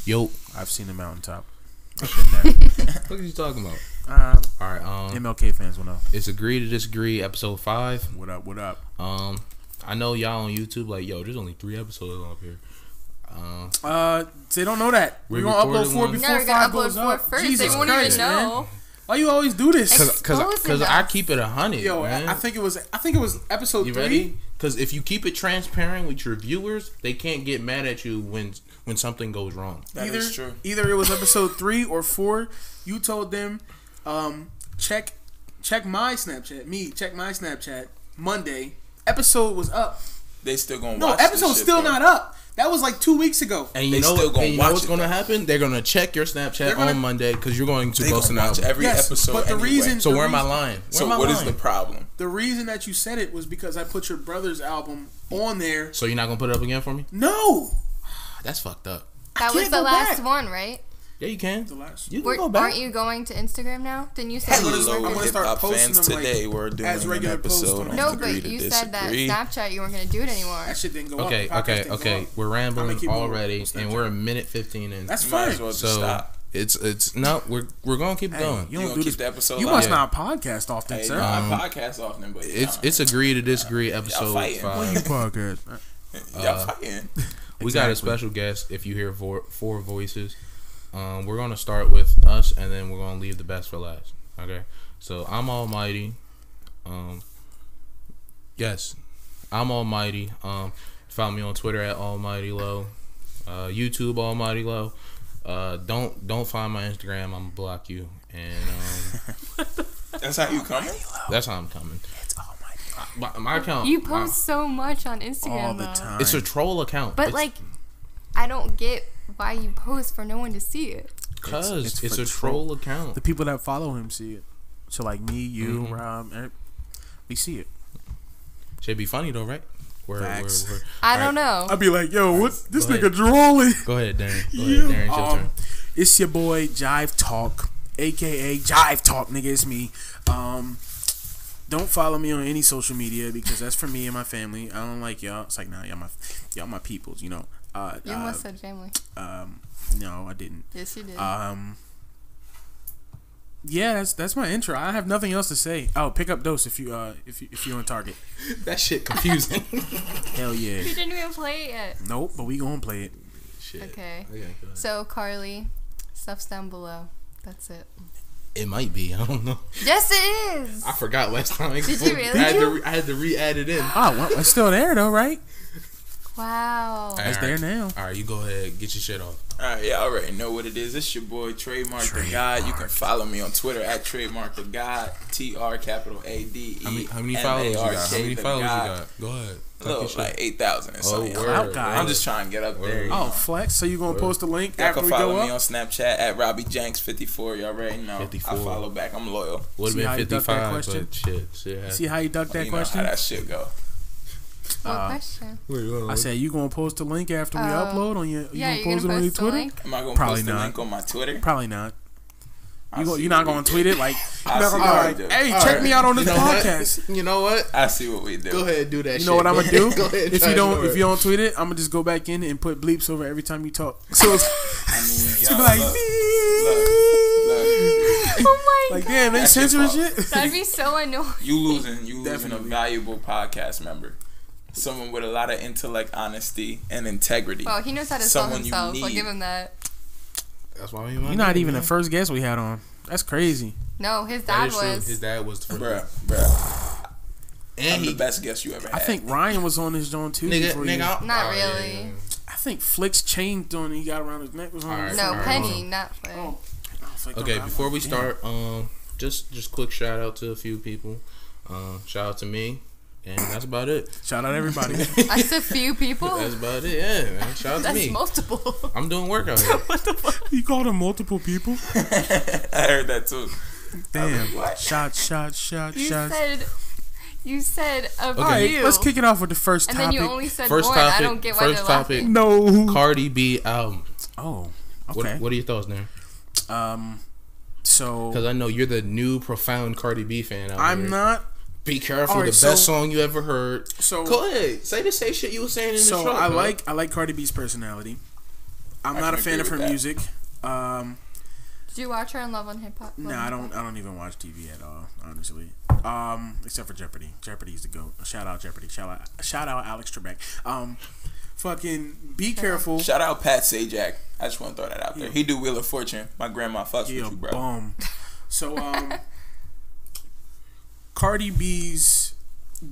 Yo, I've seen the mountaintop. I've been there. what are you talking about? All right, MLK fans will know. It's Agree to Disagree, episode 5. What up? What up? I know y'all on YouTube like, yo, there's only 3 episodes up here. They don't know that. We're gonna upload 4 before 5 goes up. First. Jesus they won't Christ, even know. man. Why you always do this? Because I keep it 100. Yo, man. I think it was episode 3. You ready? Because if you keep it transparent with your viewers, they can't get mad at you when something goes wrong. That is true. Either it was episode 3 or 4. You told them, check my Snapchat. Check my Snapchat. Monday, episode was up. They still gonna No, watch episode's this shit, still though. not up. That was like 2 weeks ago. And you know what's going to happen? They're going to check your Snapchat on Monday because you're going to post an album. Every episode. But the reason. So where am I lying? What is the problem? The reason that you said it was because I put your brother's album on there. So you're not going to put it up again for me? No. That's fucked up. That was the last one, right? Yeah, you can. The last. You can go back. Aren't you going to Instagram now? Didn't you say Hello, you were hip-hop fans. Today we're doing an episode on No, Agree but to you said that Disagree. Snapchat you weren't going to do it ananymore. That shit didn't go up. Okay. We're rambling already, and we're a minute 15 in. That's You might fine. as well just So stop. it's no. We're gonna keep going. You don't keep do the episode You live. must not podcast often, Hey, sir. no, I podcast often, but It's Agree to Disagree, episode fighting. 5. You podcast. y'all fighting. We got a special guest. If you hear 4 voices, we're gonna start with us, and then we're gonna leave the best for last. Okay. So I'm Almighty. Yes, I'm Almighty. Follow me on Twitter at Almighty Low. YouTube Almighty Low. Don't find my Instagram. I'm gonna block you. And That's how you coming? that's how I'm coming. It's Almighty. My account. You post so much on Instagram All the though. time. It's a troll account. But I don't get why you post for no one to see it. Cause it's for a troll account. The people that follow him see it. So like me, you, Rob, we see it. Should be funny though, right? Facts. I don't know. I'd be like, yo, what this Go nigga drolling? Go ahead, Darren. Darren, it's your turn. It's your boy Jive Talk, aka Jive Talk, nigga. It's me. Don't follow me on any social media because that's for me and my family. I don't like y'all. It's like, nah, y'all my peoples, you know. You almost said family. No, I didn't. Yes, you did. Yeah, that's my intro. I have nothing else to say. Oh, pick up Dose if you're on Target. That shit confusing. Hell yeah. We didn't even play it yet. Nope, but we gonna play it. Shit. Okay. Go ahead. So Carly, stuff's down below. That's it. It might be. I don't know. Yes, it is. I forgot last time. Did you really? I had to re-add it in. Oh, well, it's still there though, right? Wow. It's there now. All right, you go ahead. Get your shit off. Alright, y'all already know what it is. It's your boy Trademark the God. You can follow me on Twitter at Trademark the God. TRADE. How many followers you got? How many followers you got? Go ahead. Look, like 8,000 or something. Word. I'm just trying to get up there. Oh, flex. So you gonna post a link Y'all after can we follow go me on up? Snapchat at RobbieJanks54. Y'all already know. 54. I follow back. I'm loyal. Would See how have you been ducked that 55, question? but shit happened. See how you ducked that You know question? how that shit go. What question? I said you gonna post a link after we upload on your. Yeah, you gonna post it on your Twitter? link? Am I going to Probably post the not. link on my Twitter? Probably not. I see You're not what gonna we tweet it like. I You're see not what gonna we be do. like, hey, check me out on this podcast. You know what? I see what we do. Go ahead, do that shit. You know what I'm gonna do? Go ahead, If try you to don't tweet it, I'm gonna just go back in and put bleeps over every time you talk. So it's, I mean, it's y'all, gonna be like, look. Oh my like god. damn, they That's your censoring fault. shit. That'd be so annoying. You losing a Definitely. valuable podcast member. Someone with a lot of intellect, honesty, and integrity. Well, he knows how to sell Someone you himself. I'll need. give him that. That's why You're not even the first guest we had on. That's crazy. No, his That dad is true. was. His dad was the first. Bruh. And I'm he the best guest you ever had. I think Ryan was on his joint too. before you. nigga. Not really. I think Flick's chain on he got around his neck was on. All right. his No, Alright, Penny, not Flay. Oh, Flick Okay, don't before we damn. start, just quick shout out to a few people. Shout out to me, and that's about it. Shout out everybody. That's a few people. That's about it. Yeah, man. Shout out to That's me. multiple. I'm doing work out here. What the fuck? You called him multiple people. I heard that too. Damn. What? Shots. You said a few. All right, let's kick it off with the first And topic. then you only said First one. topic. I don't get why First they're topic. laughing. No. Cardi B album. Oh. Okay. What are your thoughts there? So Because I know you're the new profound Cardi B fan out I'm here. not. Be careful. All right, The best song you ever heard. So Go ahead. Say the same shit you were saying in the show. I bro. like Cardi B's personality. I'm not a fan of her music. Did you watch her on Love on Hip Hop? No, I don't even watch TV at all, honestly. Except for Jeopardy. Jeopardy's the GOAT. Shout out Jeopardy. Shout out Alex Trebek. Fucking be careful. Shout out Pat Sajak. I just want to throw that out there. He do Wheel of Fortune. My grandma fucks with you, bro. Bum. So Cardi B's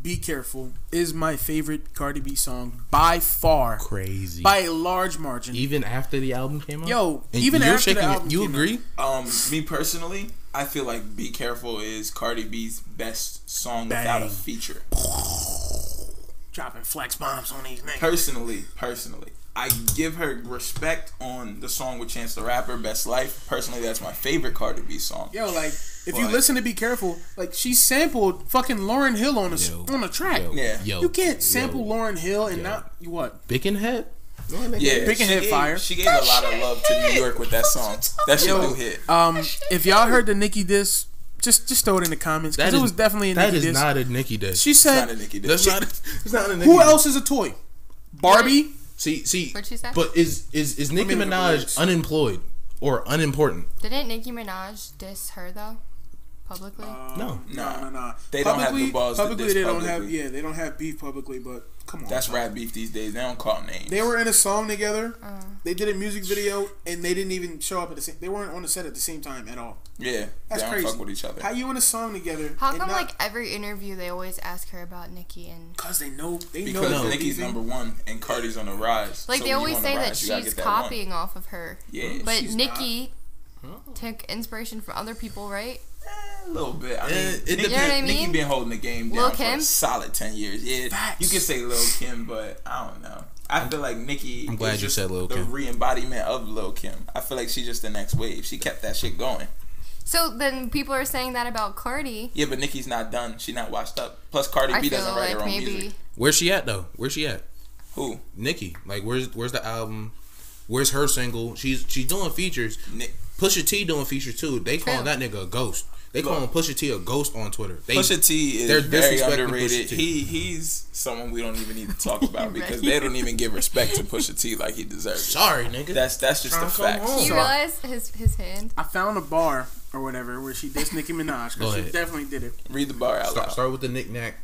"Be Careful" is my favorite Cardi B song by far. Crazy. By a large margin. Even after the album came out? Yo, And even you're after the shaking album you came agree? Me personally, I feel like "Be Careful" is Cardi B's best song Bang. without a feature. Dropping flex bombs on these niggas. Personally, I give her respect on the song with Chance the Rapper, "Best Life." Personally, that's my favorite Cardi B song. Yo, like, if you listen to "Be Careful," like, she sampled fucking Lauryn Hill on the track. You can't sample Lauryn Hill and not what? Bickenhead? Yeah, Bickenhead fire. She gave a lot of love to New York with that song. That shit do hit. If y'all heard the Nicki diss, just throw it in the comments because it was definitely a Nicki diss. That is not a Nicki diss. She said, It's not a Nicki diss. It's not a Nicki "Who diss. else is a toy? Barbie." See. What'd she say? But is Nicki me look at the Minaj lyrics. unemployed or unimportant? Didn't Nicki Minaj diss her though? Publicly? No. Nah. They don't have the balls to diss they don't publicly. have. Yeah, they don't have beef publicly. But come on, That's rap beef these days. They don't call names. They were in a song together. They did a music video, and they didn't even show up at the same. They weren't on the set at the same time at all. Yeah, That's they don't crazy. fuck with each other. How you in a song together? How and come not, like every interview they always ask her about Nicki and Cause they know Because they're Nicki's beefing. number one and Cardi's on the rise. like So they when you always on the say that rise, you gotta she's get that one. copying off of her. Yeah, But she's Nicki took inspiration from other people, right? a little bit. I mean, it Nicki, You know what I Nicki mean? been holding the game Lil down for a Kim? solid 10 years. Yeah, Facts. you can say Lil Kim, but I don't know. I feel like Nicki I'm glad is you just said Lil the Kim. re-embodiment of Lil Kim. I feel like she's just the next wave. She kept that shit going. So then people are saying that about Cardi. Yeah, but Nicki's not done. She's not washed up. Plus, Cardi I B feel doesn't write her like own maybe music. Where's she at though? Where's she at? Who? Nicki. Like where's the album? Where's her single? She's doing features. Pusha T doing features too. They calling that nigga a ghost. They calling Pusha T a ghost on Twitter. Pusha T they're is very disrespecting underrated. Pusha T. He's someone we don't even need to talk about because they don't even give respect to Pusha T like he deserves. Sorry, nigga. That's just the Come fact. home. you So- realize his hand. I found a bar or whatever where she dissed Nicki Minaj. Go Cause she ahead. definitely did it. Read the bar out loud. Start with the knick-knack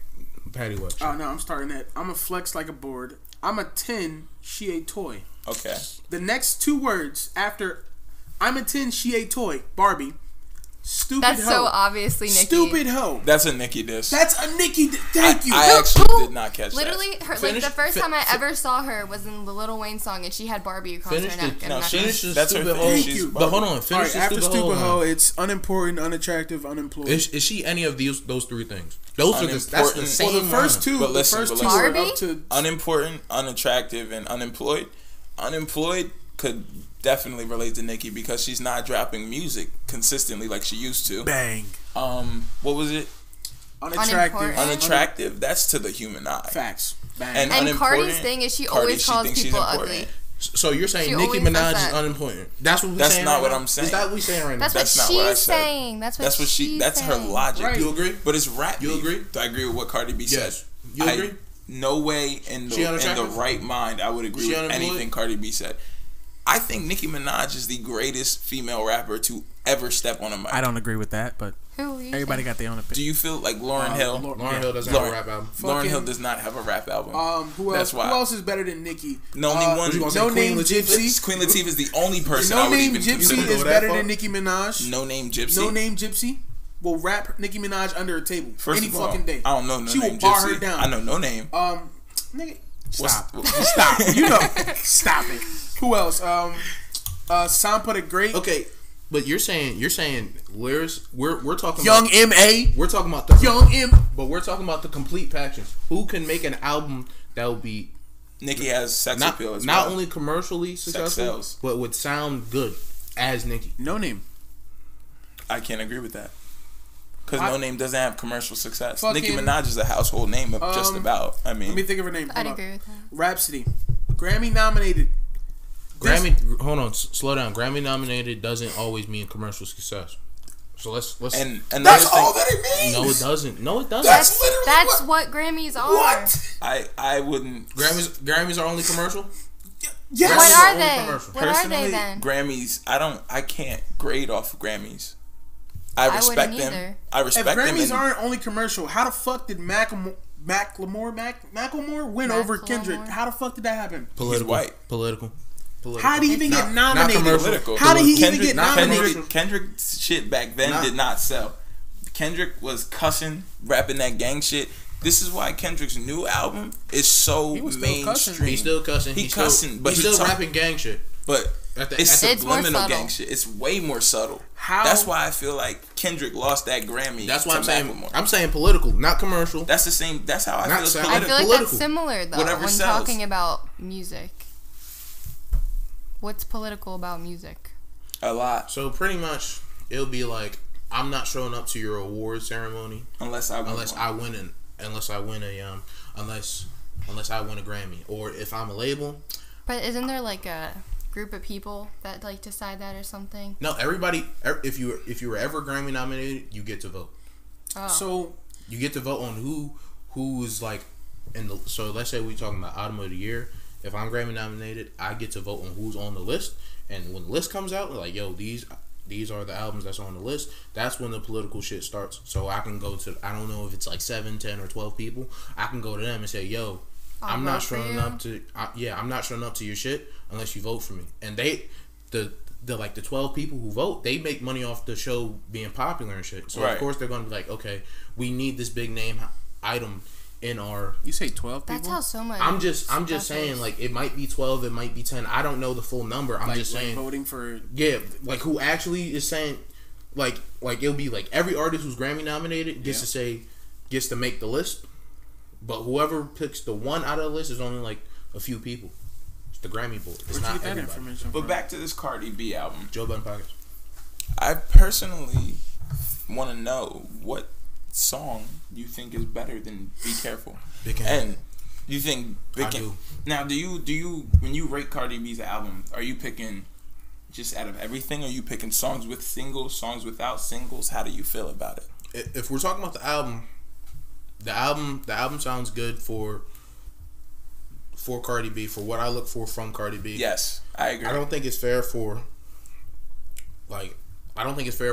patty whack. Oh no, I'm starting that. I'm a flex like a board. I'm a 10. She a toy. Okay. The next two words after "I'm a 10. She a toy." Barbie. Stupid That's hoe. so obviously Nicki. Stupid hoe. That's a Nicki diss. That's a Nicki. Thank you. I actually did not catch Literally, that. her Finish- like the first fi- time I fi- ever saw her was in the Lil Wayne song, and she had Barbie across Finish her the- neck. and no, I'm not Finish gonna- the That's her stupid thing. hoe. Thank She's you. But hold on, All finish right, the after stupid stupid hoe. hoe, it's unimportant, unattractive, unemployed. Is she any of those three things? Those are that's the Unimportant. same. Well, the first two, But listen, the first but two listen. are up Barbie? to Unimportant, unattractive, and unemployed. Unemployed could definitely relate to Nicki because she's not dropping music consistently like she used to. bang. What was it? Unattractive. Unimportant. Unattractive. That's to the human eye. Facts. Bang. And And Cardi's unimportant, thing is she Cardi, always calls thinks she's people important. ugly. So you're saying She Nicki always does Minaj is that. unimportant? That's what we're That's saying. not right what now? I'm saying. Is that what we saying right now? That's what That's not what I she's said. saying. That's what she's That's her saying. logic. Right. You agree? But it's rap. You beef. agree? I agree with what Cardi B said. Yes. You agree? No way in She the unattractive? right mind I would agree She with unemployed? anything Cardi B said. I think Nicki Minaj is the greatest female rapper to ever step on a mic. I don't agree with that, but Who are you everybody saying? got their own Do opinion. you feel like Lauryn Hill? Lauryn Hill doesn't Lauryn- have a rap album. Lauryn Hill Fucking- does not have a rap album. Who That's else? why. Who else is better than Nicki? No, only one. What you gonna say, No Queen Name Latifah? Gypsy. Queen Latifah is the only person I No would Name even Gypsy consider. go is that better far? than Nicki Minaj. No Name Gypsy. No Name Gypsy will rap Nicki Minaj under a table First any of all, fucking day. I don't know No She will Name bar Gypsy. her down. I know No Name. Nigga, stop. What's- Stop. You know, stop it. Who else? Sam put a great Okay, but you're saying we're talking Young about, M.A. we're talking about the Young M. but we're talking about the complete package. Who can make an album that will be Nicki has sex not appeal as not well. only commercially successful, sells. but would sound good as Nicki? No Name. I can't agree with that. Because I- No Name doesn't have commercial success. Fucking- Nicki Minaj is a household name of just about. I mean, Let me think of her name. I'd Hold agree up. with that. Rhapsody. Grammy nominated. Hold on, slow down. Grammy nominated doesn't always mean commercial success. So let's and another That's thing, all that it means. no, it doesn't. No, it doesn't. That's literally That's what Grammys are. what? I wouldn't. Grammys are only commercial. Yes. What are only they? commercial. What are Personally, they then? Grammys, I can't grade off of Grammys. I wouldn't respect them. either. I If respect them. Grammys and aren't only commercial, how the fuck did Macklemore win over Kendrick? Macklemore? How the fuck did that happen? Political. white. Political. How did he even get Not nominated? commercial. Political. How did he even Kendrick- get nominated? Kendrick's shit back then Nah. did not sell. Kendrick was cussing, rapping that gang shit. This is why Kendrick's new album is so He was still cussing. mainstream. He's still cussing. He He's cussing, still, but he's he still talk- rapping gang shit. But it's It's more subliminal subtle. gang shit. It's way more subtle. How? That's why I feel like Kendrick lost that Grammy. That's why to I'm saying. Macklemore. I'm saying political, not commercial. That's the same. That's how I Not feel. It's sound- I political. feel like political. that's similar though Whatever when sells. talking about music. What's political about music? A lot. So pretty much, it'll be like I'm not showing up to your award ceremony Unless I win unless one. I win unless I win a Grammy, or if I'm a label. But isn't there like a group of people that like decide that or something? No, everybody. If you were ever Grammy nominated, you get to vote. Oh. So You get to vote on who's like in the. So let's say we're talking about album of the year. If I'm Grammy nominated, I get to vote on who's on the list, and when the list comes out, like yo, these are the albums that's on the list. That's when the political shit starts. So I can go to, I don't know if it's like 7, 10, or 12 people. I can go to them and say, yo, I'm not showing up to I'm not showing up to your shit unless you vote for me. And the 12 people who vote, they make money off the show being popular and shit. So Right. of course they're gonna be like, okay, we need this big name item in our. you say 12 people? That's how so much. I'm just stuff saying, is. like, it might be 12, it might be 10. I don't know the full number. I'm just saying, voting for. yeah, like who actually is saying, like it'll be like every artist who's Grammy nominated gets to make the list, but whoever picks the one out of the list is only like a few people. It's the Grammy board. It's Where'd you not get that everybody. information But from? back to this Cardi B album. Joe Budden Pockets. I personally want to know what song you think is better than Be Careful. Big Hand. And you think Big I Hand. do. Now, do you when you rate Cardi B's album, are you picking just out of everything? Are you picking songs with singles, songs without singles? How do you feel about it? If we're talking about the album sounds good for Cardi B, for what I look for from Cardi B. Yes, I agree. I don't think it's fair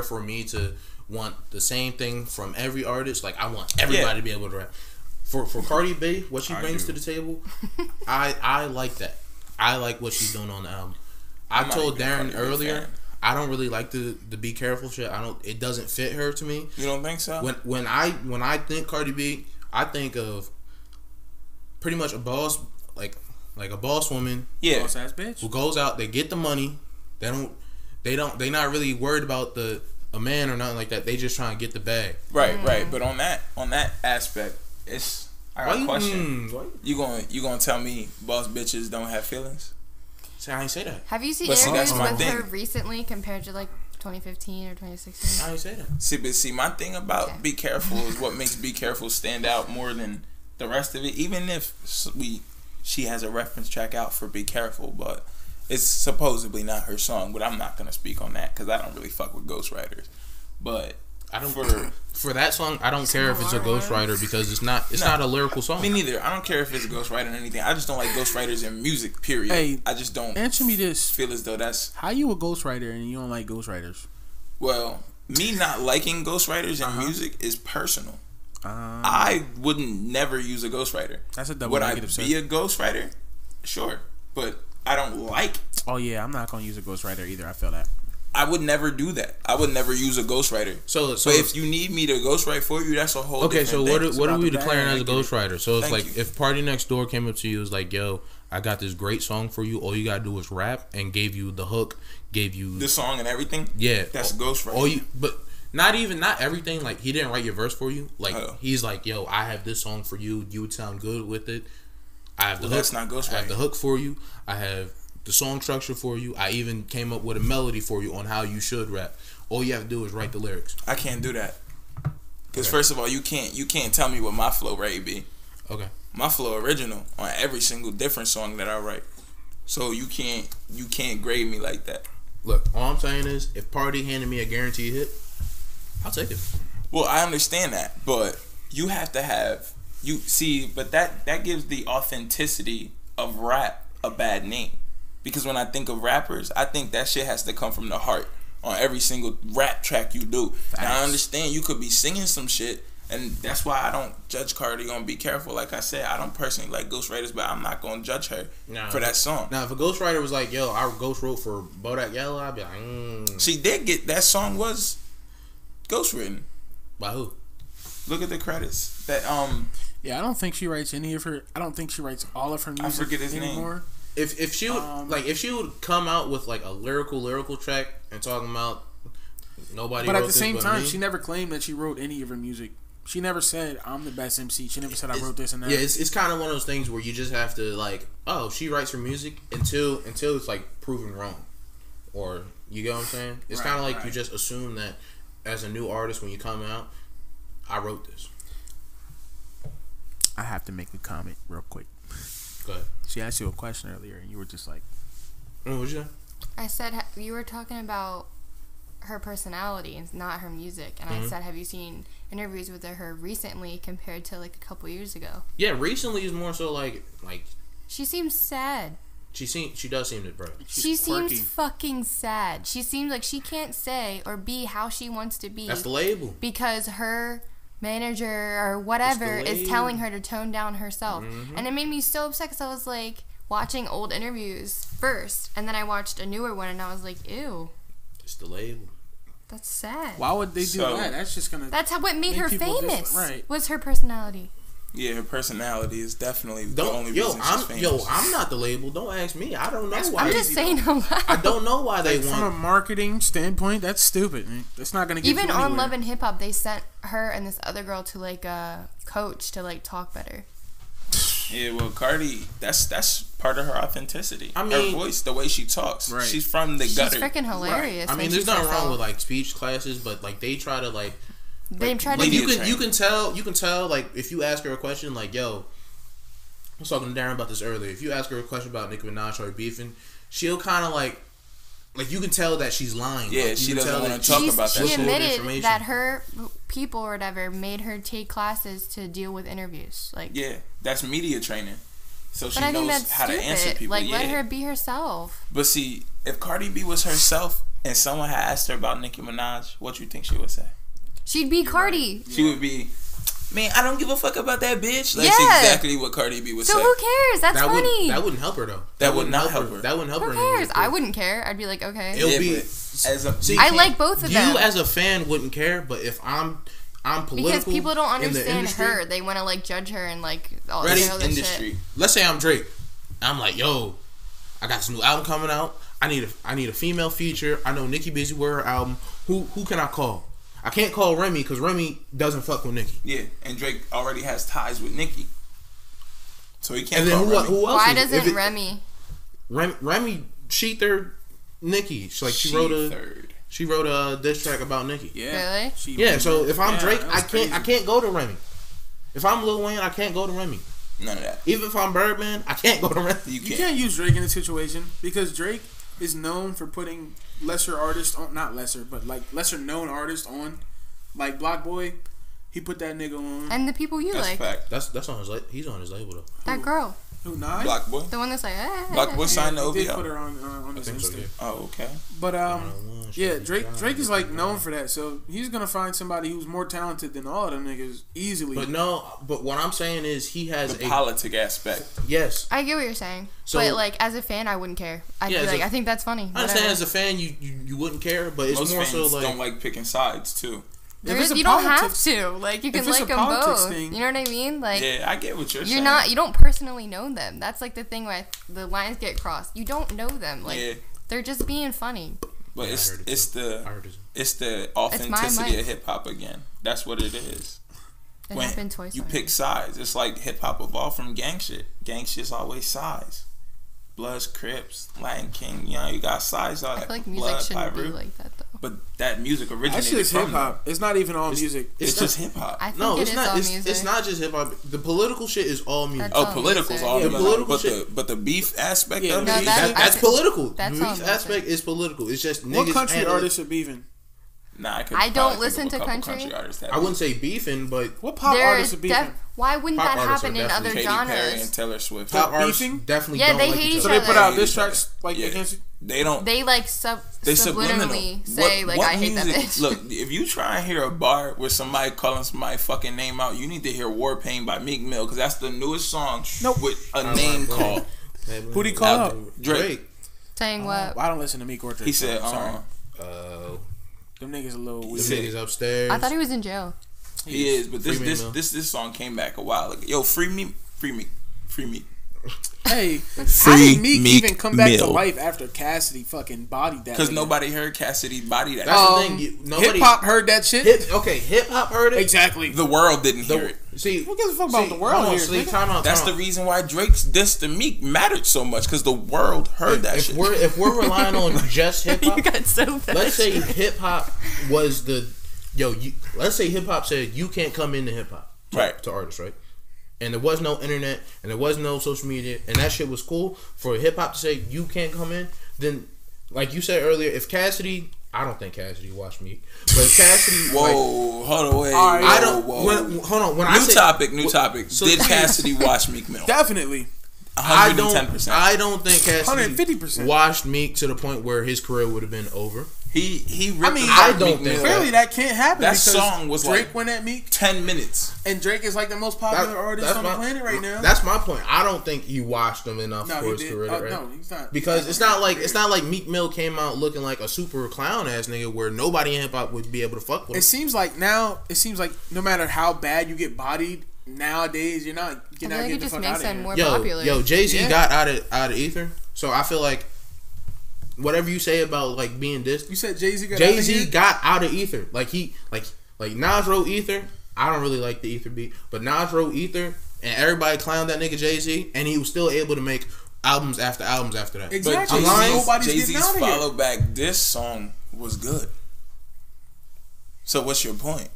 for me to want the same thing from every artist. Like, I want everybody to be able to rap. For Cardi B, what she brings to the table, I like that. I like what she's doing on the album. I I'm not told even a Darren Cardi B earlier, fan. I don't really like the Be Careful shit. It doesn't fit her to me. You don't think so? When I think Cardi B, I think of pretty much a boss, like a boss woman. Yeah. Boss ass bitch. Who goes out, they get the money. They not really worried about a man or nothing like that. They just trying to get the bag. Right, right. But on that aspect, I got a question. You gonna tell me boss bitches don't have feelings? See, I ain't say that. Have you seen But see, interviews that's my with her thing. recently compared to like 2015 or 2016? I ain't say that. See, my thing about Okay. Be Careful is what makes Be Careful stand out more than the rest of it. Even if she has a reference track out for Be Careful, but it's supposedly not her song. But I'm not gonna speak on that because I don't really fuck with ghostwriters. But I don't for that song. I don't care if it's a ghostwriter because it's not a lyrical song. me neither. I don't care if it's a ghostwriter or anything. I just don't like ghostwriters in music. Period. Hey, I just don't Answer me this: feel as though that's how you a ghostwriter and you don't like ghostwriters? well. Me not liking ghostwriters in music is personal. I wouldn't never use a ghostwriter. That's a double Would negative. I be a ghostwriter? Sure, but I don't like. Oh yeah, I'm not gonna use a ghostwriter either. I feel that. I would never do that. I would never use a ghostwriter. So But if you need me to ghostwrite for you, that's a whole okay, so different what thing. are about we the declaring bag, as a I get it. ghostwriter? So it's Thank like you. if Party Next Door came up to you, was like, "Yo, I got this great song for you. All you gotta do is rap," and gave you the hook, gave you The song and everything. yeah, That's ghostwriting. All you, but not everything. Like he didn't write your verse for you. Like Oh. he's like, "Yo, I have this song for you. You would sound good with it. I have the Well, hook. that's not ghostwriting. I have the hook for you. I have the song structure for you. I even came up with a melody for you on how you should rap. All you have to do is write the lyrics." I can't do that. Because Okay. first of all, you can't tell me what my flow rate be. Okay. My flow original on every single different song that I write. So you can't grade me like that. Look, all I'm saying is, if Party handed me a guaranteed hit, I'll take it. Well, I understand that, but you have to have but that gives the authenticity of rap a bad name. Because when I think of rappers, I think that shit has to come from the heart on every single rap track you do. Now I understand you could be singing some shit, and that's why I don't judge Cardi on Be Careful. Like I said, I don't personally like ghostwriters, but I'm not gonna judge her for that song. Now, if a ghostwriter was like, "Yo, I ghost wrote for Bodak Yellow," I'd be like, She did get that song was ghostwritten. By who? Look at the credits. That Yeah, I don't think she writes any of her. I don't think she writes all of her music I forget his anymore. name. If she would if she would come out with like a lyrical track and talking about nobody, But wrote at the same this but time, me, she never claimed that she wrote any of her music. She never said I'm the best MC. She never said I wrote this and that. Yeah, it's kind of one of those things where you just have to like, oh, she writes her music until it's like proven wrong, or you get what I'm saying? It's kind of like you just assume that as a new artist when you come out, I wrote this. I have to make a comment real quick. Go ahead. She asked you a question earlier, and you were just like, What was you? I said you were talking about her personality and not her music, and I said, have you seen interviews with her recently compared to like a couple years ago? Yeah, recently is more so like she seems sad. she does seem to, bro. She quirky. seems fucking sad. She seems like she can't say or be how she wants to be. That's the label. Because her manager or whatever is telling her to tone down herself. And it made me so upset because I was like watching old interviews first, and then I watched a newer one, and I was like, ew. It's the label. That's sad. why would they do that? That's just gonna. That's what made her famous. Right. Was her personality. yeah, her personality is definitely the only reason she's famous. I'm not the label. Don't ask me. I don't know why. I'm just saying out loud. I don't know why they From a want. marketing standpoint, that's stupid. That's not gonna get Even you on anywhere. Love and Hip Hop, they sent her and this other girl to like a coach to like talk better. Yeah, well, Cardi, that's part of her authenticity. I mean, her voice, the way she talks. Right. She's from the gutter. She's freaking hilarious. I mean, when there's she's nothing wrong herself. with like speech classes, but like they try to like They tried to like do you can tell like if you ask her a question like, yo, I was talking to Darren about this earlier. If you ask her a question about Nicki Minaj or beefing, she'll kind of like you can tell that she's lying. Yeah, like, she can doesn't tell wanna that talk she's- about that She shit. admitted that her people or whatever made her take classes to deal with interviews. Like, Yeah, that's media training. So but she I think knows that's how to answer stupid. people. Like, yeah. let her be herself. But see, if Cardi B was herself and someone had asked her about Nicki Minaj, what you think she would say? She'd be Cardi. She would be, man, I don't give a fuck about that bitch. That's Yeah. exactly what Cardi B would So say. who cares? That's funny. That wouldn't help her though. That would not help her. That wouldn't help her. Who cares? I wouldn't care. I'd be like, okay. It'll be but as a see, I like both of them. You as a fan wouldn't care, but if I'm political Because people don't in the understand industry, her. They want to like judge her and like all Ready? this other industry. shit. Let's say I'm Drake. I'm like, yo, I got this new album coming out. I need a female feature. I know Nicki busy with her album. Who can I call? I can't call Remy because Remy doesn't fuck with Nicki. Yeah, and Drake already has ties with Nicki. So he can't And then call Remy. who else? Why is it? doesn't Remy? Remy she third Nicki? She wrote a diss track about Nicki. Yeah. Really? Yeah. So if I'm Drake, that was crazy. I can't go to Remy. If I'm Lil Wayne, I can't go to Remy. None of that. Even if I'm Birdman, I can't go to Remy. You You can't use Drake in this situation because Drake is known for putting lesser artists on, not lesser, but like lesser known artists on. Like Block Boy, he put that nigga on. And the people you That's like. fact. That's on his he's on his label though. That girl. Who, Nas? Block Boy. The one that's like, Block Boy signed to He did put OVO. her on his think so, Insta. yeah. Oh, okay. But yeah, Drake is like known for that, so he's gonna find somebody who's more talented than all of them niggas easily. But what I'm saying is he has The a politic aspect. yes. I get what you're saying. So- but like as a fan, I wouldn't care. I'd Yeah, be as like, a- I think that's funny. I understand Whatever. as a fan you wouldn't care, but it's Most more fans so like don't like picking sides too. There If is, it's a you don't have politics- to. Like you can if it's like a them politics both. thing- You know what I mean? Like Yeah, I get what you're saying. you're not. You don't personally know them. That's like the thing where the lines get crossed. You don't know them. Like Yeah, they're just being funny. but Yeah, I it's heard it it's too. the I heard it. it's the my authenticity mic. of hip hop again. That's what it is. It When happened twice. you already. pick sides, it's like hip hop evolved from gang shit. Gang shit's always sides. Bloods, Crips, Latin King. You know, you got sides. All I that. feel like music Blood, shouldn't be Pyru. like that though. But that music that originated shit is from hip hop. It's not even all music. It's It's just hip hop. I think no, it it's is not. all It's, music. it's not just hip hop. The political shit is all music. That's Oh, all political's music. all Yeah, music. political but shit. the beef aspect Yeah, of no, it. that- That's I- political. that's The all beef music. aspect is political. It's just What niggas country handle it. artists are beefing? Nah, I don't listen to country. I wouldn't say beefing, but what pop artists are beefing? Why wouldn't Pop that artists happen are in other Katy genres? Perry and Taylor Swift. pop artists beefing? definitely Yeah, don't they like hate each each So other. they put out diss tracks like Yeah. against you? They don't. They like They subliminally say like I hate that bitch. Look, if you try and hear a bar where somebody calling somebody fucking name out, you need to hear "War Pain" by Meek Mill because that's the newest song with a name call. Who'd he call out? Drake. Saying what? I don't listen to Meek or Drake. He said, sorry. Them niggas a little weird. The niggas upstairs. I thought he was in jail. He is, but Free Meek Mill. this song came back a while ago. Yo, free me. Hey, how did Meek even come back to life after Cassidy fucking bodied that? Because nigga? nobody heard Cassidy body that. That's the thing. Nobody Hip hop heard that shit. Hip hop heard it. Exactly. The world didn't hear it. See, Who gives a fuck about the world here? Time out. That's the reason why Drake's diss to Meek mattered so much because the world heard that shit. If we're relying on just hip hop, You got so bad. let's say hip hop was the let's say hip hop said you can't come into hip hop to artists, right? And there was no internet and there was no social media and that shit was cool for hip hop to say you can't come in. Then, like you said earlier, if Cassidy, I don't think Cassidy watched Meek, but if Cassidy, hold on, wait. Right, I don't. Whoa. Hold on. When New topic. Did Cassidy watch Meek Mill? Definitely. 110%. I don't think Cassidy 150%. watched Meek to the point where his career would have been over. He ripped I don't think Clearly that can't happen. That because song was Drake like went at Meek, 10 minutes. and Drake is like the most popular artist on the planet right now. That's my point. I don't think he watched him enough for his career. Right? No, he's not. Because it's not like Meek Mill came out looking like a super clown ass nigga where nobody in hip hop would be able to fuck with him. It seems like no matter how bad you get bodied nowadays, you're not getting it the just fuck makes out of them here. more popular. Yo, Jay-Z got out of ether, so I feel like whatever you say about like being dissed, You said Jay-Z got out of ether. Like Nas wrote Ether. I don't really like the Ether beat, but Nas wrote Ether, and everybody clowned that nigga Jay-Z, and he was still able to make albums after albums after that. Exactly. But Jay-Z's follow back this song was good. So what's your point?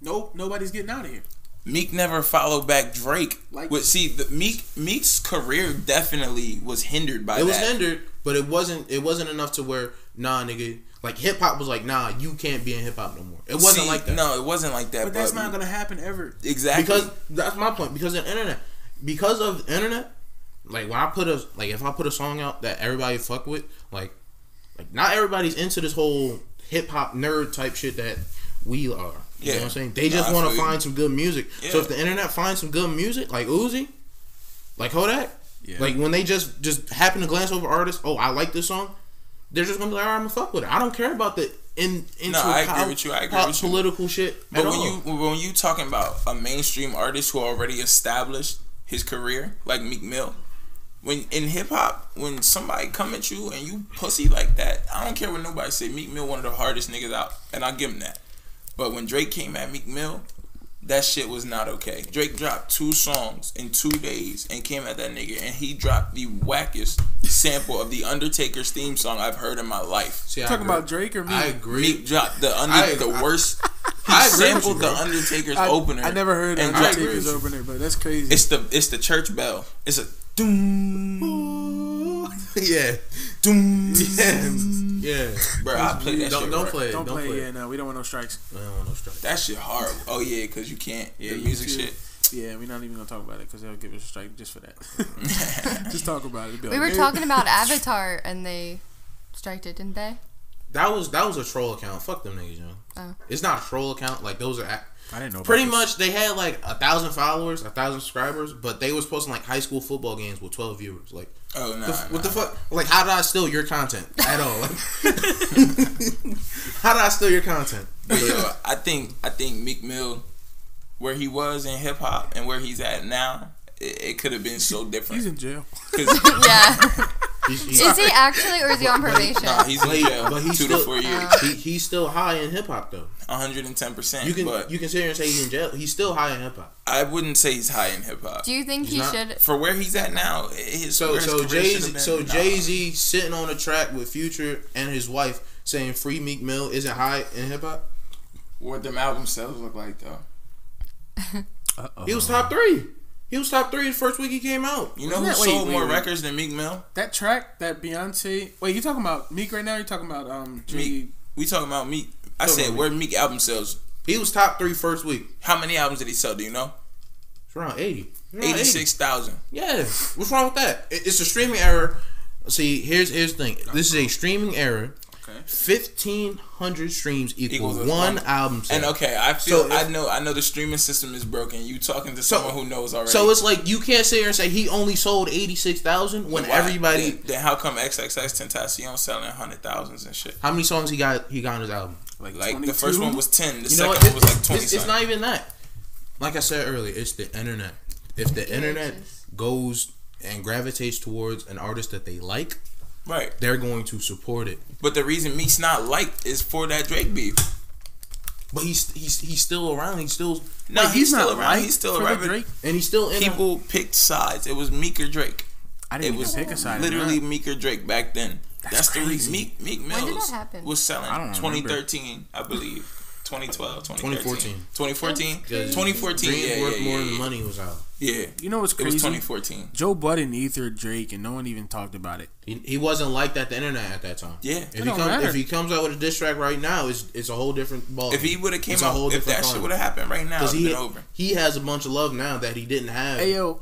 Nope, nobody's getting out of here. Meek never followed back Drake. Meek's career definitely was hindered by that. It was hindered, but it wasn't enough to where nigga, like hip hop was like you can't be in hip hop no more. It wasn't like that. No, it wasn't like that. But that's not gonna happen ever. Exactly. Because that's my point. Because of the internet, like when if I put a song out that everybody fuck with, like not everybody's into this whole hip hop nerd type shit that we are. You know what I'm saying? They just want to find some good music. Yeah. So if the internet finds some good music, like Uzi, like Kodak, like when they just happen to glance over artists, I like this song, they're just gonna be like, I'm gonna fuck with it. I don't care about the I agree with you. Political shit. But when you talking about a mainstream artist who already established his career, like Meek Mill, when in hip hop, when somebody come at you and you pussy like that, I don't care what nobody say. Meek Mill one of the hardest niggas out, and I'll give him that. But when Drake came at Meek Mill, that shit was not okay. Drake dropped 2 songs in 2 days and came at that nigga, and he dropped the wackest sample of the Undertaker's theme song I've heard in my life. See, talking about Drake or Meek? I agree. Meek dropped the worst. He sampled the Undertaker's opener. I never heard Undertaker's opener, but that's crazy. It's the church bell. It's a doom. Yeah. Doom. Yeah. Bro, I play that shit. Don't play it. Yeah, no, we don't want no strikes. I don't want no strikes. That shit horrible. Oh yeah, because you can't. The music shit. Yeah, we're not even gonna talk about it because they'll give us a strike just for that. Just talk about it. We were talking about Avatar and they striked it, didn't they? That was a troll account. Fuck them niggas, yo. Oh. It's not a troll account. Like those are. I didn't know. Pretty much, they had like 1,000 followers, 1,000 subscribers, but they was posting like high school football games with 12 viewers. Like, what the fuck? Like, how did I steal your content at all? Like, how did I steal your content? Yo, I think Meek Mill, where he was in hip hop and where he's at now, it could have been so different. He's in jail. Yeah. Is he actually, or is he on probation? Nah, he's in jail. But he's 2 to 4 years. He's still high in hip hop though. 110%. You can sit here and say he's in jail. He's still high in hip hop. I wouldn't say he's high in hip hop. Do you think he should? For where he's at now, Jay-Z sitting on a track with Future and his wife saying "Free Meek Mill" isn't high in hip hop. What them album sales look like though? He was top 3. He was top 3 the first week he came out. You know who sold more records than Meek Mill? That track, that Beyonce. Wait, you talking about Meek right now? Or you talking about Meek? We talking about Meek. I said where Meek album sales. He was top 3 first week. How many albums did he sell? Do you know? It's around 80. 86,000. Yeah. What's wrong with that? It's a streaming error. See, here's the thing. This is a streaming error. Okay. 1,500 streams equals one album sale. And okay, I feel I know the streaming system is broken. You talking to someone who knows already. So it's like you can't sit here and say he only sold 86,000 when everybody. Then how come XXXTentacion selling 100,000s and shit? How many songs he got on his album? Like the first one was 10. The You know second what? one was like 20. It's not even that. Like I said earlier, it's the internet. If the internet goes and gravitates towards an artist that they like, right, they're going to support it. But the reason Meek's not liked is for that Drake beef. But he's still around. He's still he's still around. He's still around. Drake, and he's still in. People picked sides. It was Meek or Drake. I didn't even pick a side. Literally Meek or Drake back then. That's the reason. Meek Mills was selling 2013, I believe. 2012, 2014. 2014? Yeah, worth more than the money was out. Yeah. You know what's crazy? It was 2014. Joe Budden ethered Drake and no one even talked about it. He wasn't liked at the internet at that time. Yeah. If he comes out with a diss track right now, it's a whole different ball. If he would have came out, if that shit would have happened right now, it'd been over. He has a bunch of love now that he didn't have. Hey yo,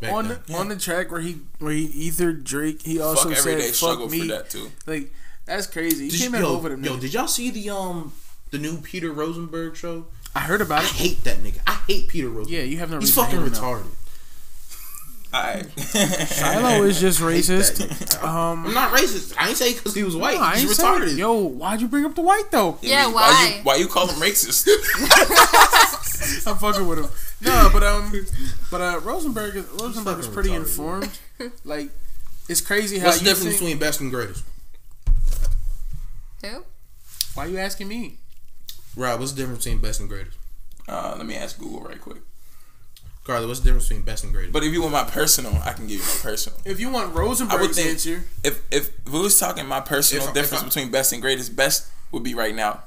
on the track where he ethered Drake, he also said everyday fuck struggle me. For that too. Like that's crazy. He came over them. Yo, did y'all see the new Peter Rosenberg show? I heard about it. I hate that nigga. I hate Peter Rosenberg. Yeah, you have no He's reason fucking to hate retarded. Alright. Shiloh is just racist. I'm not racist. I ain't say because he was white. No, He's retarded. Yo, why'd you bring up the white though? Yeah, why? Why you call him racist? I'm fucking with him. No, but Rosenberg is pretty informed. Like, it's crazy how What's the difference between best and greatest? Who? Why are you asking me? Rob, what's the difference between best and greatest? Let me ask Google right quick. Carla, what's the difference between best and greatest? But if you want my personal, I can give you my personal. If you want Rosenberg's answer, if we was talking my personal difference between best and greatest, best would be right now.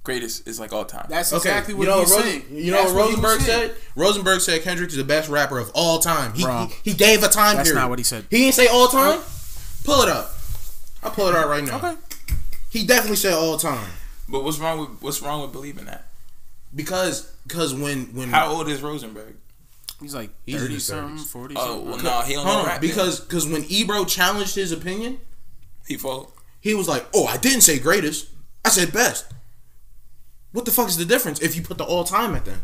Greatest is like all time. That's exactly what he's saying. You know what Rosenberg said? Rosenberg said Kendrick is the best rapper of all time. He gave a time period. That's not what he said. He didn't say all time? Pull it up. I'll pull it out right now. Okay. He definitely said all time. But what's wrong with believing that? Because when how old is Rosenberg? He's like 30 something, 40 something. Oh, well, no, he don't know rap. Because when Ebro challenged his opinion, he folded. He was like, "Oh, I didn't say greatest. I said best." What the fuck is the difference if you put the all time at then?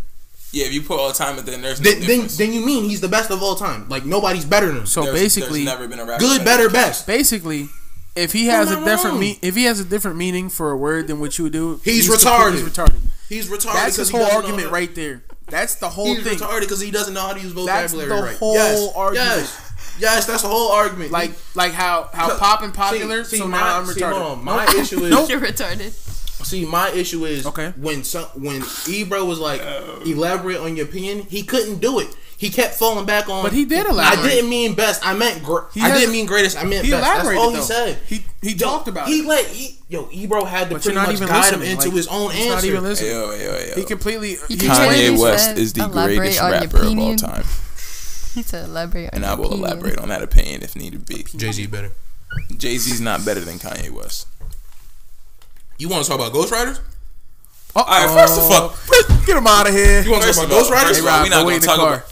Yeah, if you put all time at then, there's no difference. Then you mean he's the best of all time? Like nobody's better than him. So basically, there's never been a rapper good, better, best. Basically, if he has a different meaning for a word than what you would do, he's retarded. He's retarded. He's retarded. That's his whole argument right there. That's the whole thing. He's retarded because he doesn't know how to use vocabulary right. That's the whole argument. Yes, that's the whole argument. Like how pop and popular. So now I'm retarded. My issue is you're retarded. See, my issue is when Ebro was like, elaborate on your opinion, he couldn't do it. He kept falling back on. But he did elaborate. I didn't mean best. I meant I didn't mean greatest. I meant best. That's all he said. He talked about it. Ebro had to pretty much guide him into his own answer. Not even listening. Yo. He completely. Kanye West is the greatest rapper of all time. He said elaborate on and I will elaborate on that opinion if need be. Jay-Z better. Jay-Z's not better than Kanye West. You want to talk about Ghostwriters? All right, first of all, get him out of here. You want to talk about Ghostwriters? Hey, Rob, go wait in the car.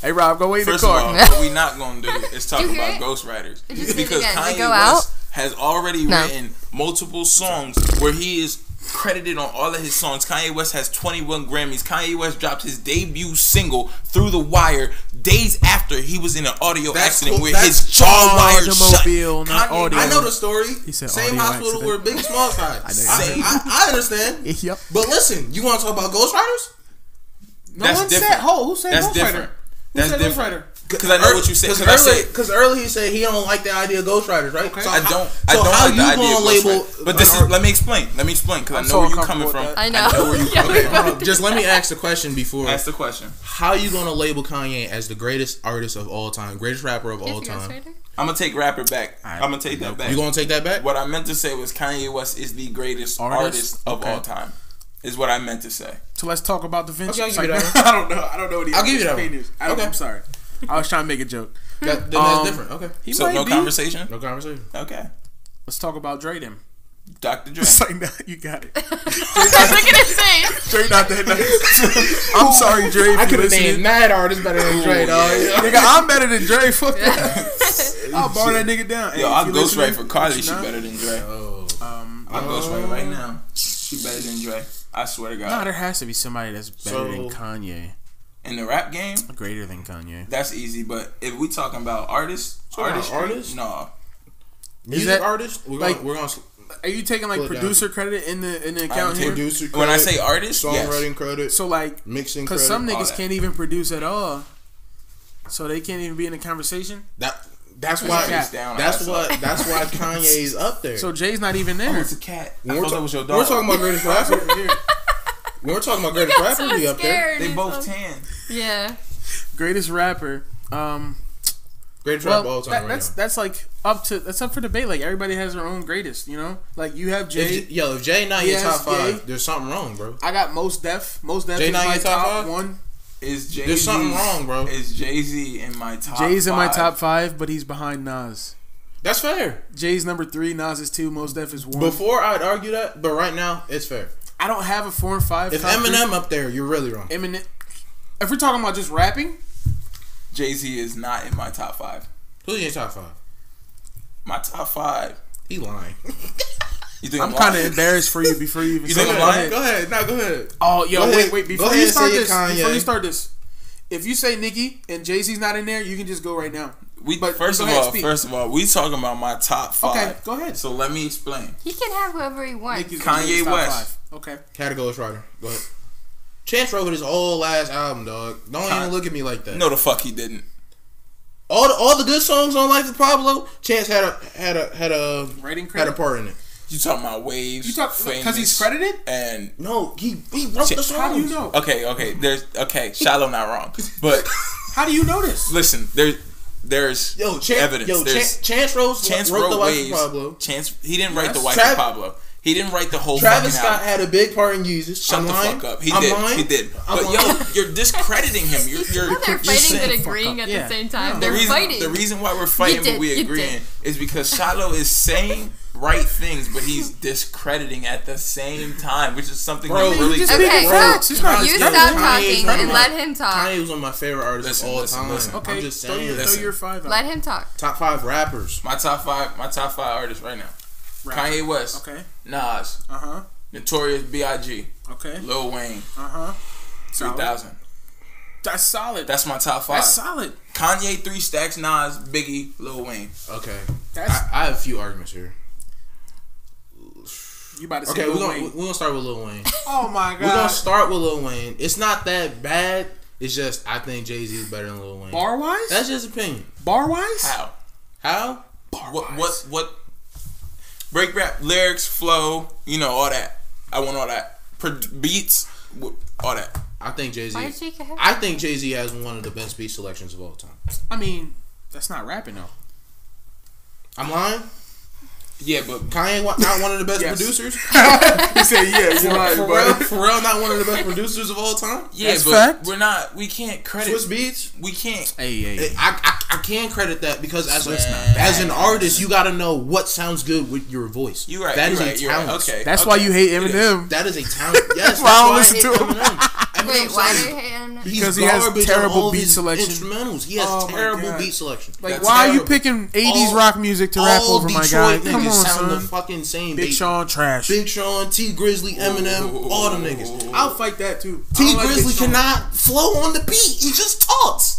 Hey, Rob, go wait in the car. First of all, what we not going to do is talk about Ghostwriters. Because Kanye West has already written multiple songs where he is credited on all of his songs. Kanye West has 21 Grammys. Kanye West dropped his debut single Through the Wire days after he was in an audio accident where his jaw wire shut. I know the story. He said same hospital where Big Small died. I understand. Yep. But listen, you want to talk about Ghostwriters? No one said. Who said Ghostwriter? That's different. Because I know what you said. Because earlier he said he don't like the idea of Ghostwriters, right? Okay. So I don't like the idea of Ghostwriters. But this is, let me explain because I know where you're coming from. I know where you're coming from. Just let me ask the question before. Ask the question. How are you gonna label Kanye as the greatest artist of all time, greatest rapper of all time? I'm gonna take rapper back. I'm gonna take that back. You gonna take that back? What I meant to say was Kanye West is the greatest artist of all time. Is what I meant to say. So let's talk about the Vinci. Okay, I don't know what I'll give you that one. Okay, I'm sorry. I was trying to make a joke. That's different. Okay. So no conversation? No conversation. Okay. Let's talk about Dre then. Dr. Dre. It's like, nah, you got it. Look at his face. Dre not that nice. I'm sorry, Dre. I could have named mad artists better than Dre, dog. Nigga, I'm better than Dre. Fuck that. I'll bar that nigga down. Hey, Yo, I'll if you ghostwrite for Carly. She not- better than Dre. I'll ghostwrite right now. She better than Dre. I swear to God. Nah, there has to be somebody that's better than So- Kanye. In the rap game, Greater than Kanye. that's easy. But if we talking about artists, artists? no. Music that- artists? like- We're gonna Are you taking like Pull it down. producer credit in the account here? producer credit, When I say artists, songwriting yes. credit, So like, mixing because credit. some all niggas that. can't even produce at all, so they can't even be in the conversation. That's why. Cat. That's why Kanye's up there. So Jay's not even Oh, there. it's a cat. I When thought that was your dog. we're talking about greatest rapper. When we're talking about greatest rapper, So be up there. scared. They both tan. Yeah. Greatest rapper. Greatest Well, rapper all time. that's like that's up for debate. Like everybody has their own greatest, you know. Like you have Jay. If Jay not your Yes, top five, Jay. there's something wrong, bro. I got Most Def. Most Def Jay is not my your top top five? one. Is Jay-Z, There's something wrong, bro. Is Jay-Z in my top Jay's in my five? top 5, but he's behind Nas. That's fair. Jay's number 3, Nas is 2, Most Def is 1. Before I'd argue that, but right now it's fair. I don't have a 4 and 5. If top Eminem up there, you're really wrong. three. Eminem. If we're talking about just rapping, Jay-Z is not in my top 5. Who's in your top five? My top 5. He lying. You think I'm I'm kind of lying? embarrassed for you before you even You say think it. I'm lying? Go ahead. No, go ahead. Oh, yo, Go ahead. wait. Go Before ahead you and start say this, Kanye. before you start this, if you say Nicki and Jay-Z's not in there, you can just go right now. But First go of ahead, all, speak. we talking about my top 5. Okay, go ahead. So let me explain. He can have whoever he wants. Nicki's Kanye top West. 5. Okay. Category writer. Go ahead. Chance wrote his whole last album, dog. Don't even look at me like that. No, the fuck he didn't. All the good songs on Life of Pablo, Chance had a Writing had credit. a part in it. You talking about Waves? You talk because he's credited. And No, he wrote the songs. How do you know? okay. Shallow not wrong, but How do you know this? listen, there's evidence. Chance wrote the Life Waves. of Pablo. Chance he didn't write the Yes. Wife of Pablo. He didn't write the whole Travis fucking Scott album. had a big part in Jesus. Shut I'm the lying. fuck up. I'm He lying. did. I'm But lying. you're discrediting him. You're They're you're fighting saying- but agreeing at Yeah. the same time. No. They're fighting. The reason why we're fighting did, but we you agreeing did. is because Shiloh is saying right things, but he's discrediting at the same time, which is something Bro, that really you just good. Okay, Bro, so he's not you as stop good as talking Kanye. and let him talk. Kanye was one of my favorite artists Listen, of all listen, time. listen. Okay, I'm just throw saying. your 5 out. Let him talk. Top 5 rappers. My top five artists right now. Kanye West, Okay. Nas, Uh huh. Notorious B.I.G., Okay. Lil Wayne, Uh huh. 3000. That's solid. That's my top 5. That's solid. Kanye, 3 Stacks, Nas, Biggie, Lil Wayne. Okay. That's I have a few arguments here. you about to say. Okay, Lil we're Wayne. gonna start with Lil Wayne. Oh my We're gonna god. start with Lil Wayne. It's not that bad. It's just I think Jay-Z is better than Lil Wayne. Bar wise. That's just opinion. Bar wise. How? How? What? Break rap, lyrics, flow, all that. I want all that. Beats, all that. I think Jay-Z. Why did you shake your head? I think Jay-Z has one of the best beat selections of all time. I mean, that's not rapping though. I'm lying. Yeah, but Kanye not one of the best Yes. producers. He said, "Yeah, you're right, Pharrell not one of the best producers of all time. yeah, That's but fact. we can't credit. Swiss Beats. We can't. Hey. I can credit that because as an bad. artist, you got to know what sounds good with your voice. You're right. That you're is right, a you're right. talent. Okay. That's okay. why you hate It is. Eminem. That is a talent. Yes, that's Why I don't why I listen hate to him. Eminem. Wait, Eminem's why like- do you hate Eminem? Because He's he has garbage terrible on all beat these selection. Instrumentals. He has Oh my terrible God. beat selection. Like, That's why are you terrible. picking 80s All- rock music to rap over, my guy? Detroit Come niggas on, sound the son. fucking same. Big Sean trash. Big Sean, T Grizzly, Eminem, all them niggas. I'll fight that too. I T don't like Grizzly Big Sean. cannot flow on the beat. He just talks.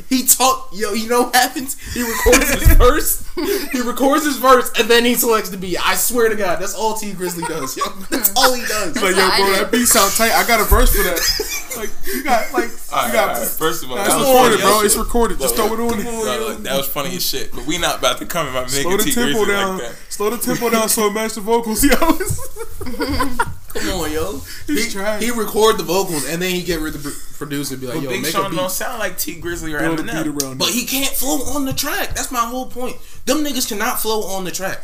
He talk. Yo, you know what happens? He records his verse. He records his verse, and then he selects the beat. I swear to God, that's all T Grizzly does. Yo, that's all he does. Like, yo, bro, that beat sound tight. I got a verse for that. Like, you got, like, All you right, got. all right. First of all, Nah, that it's was recorded, funny bro. as It's shit. recorded. Just throw it on it. Look, that was funny as shit. But we not about to come about Slow making the T tempo Grizzly down. like that. Slow the tempo down so it match the vocals, yo. Come on, yo. He's trash. He record the vocals, and then he get rid of the producer and be like, But yo, Big make a Sean beat. don't sound like T Grizzly or Build a beat Eminem. around But it. he can't flow on the track. That's my whole point. Them niggas cannot flow on the track.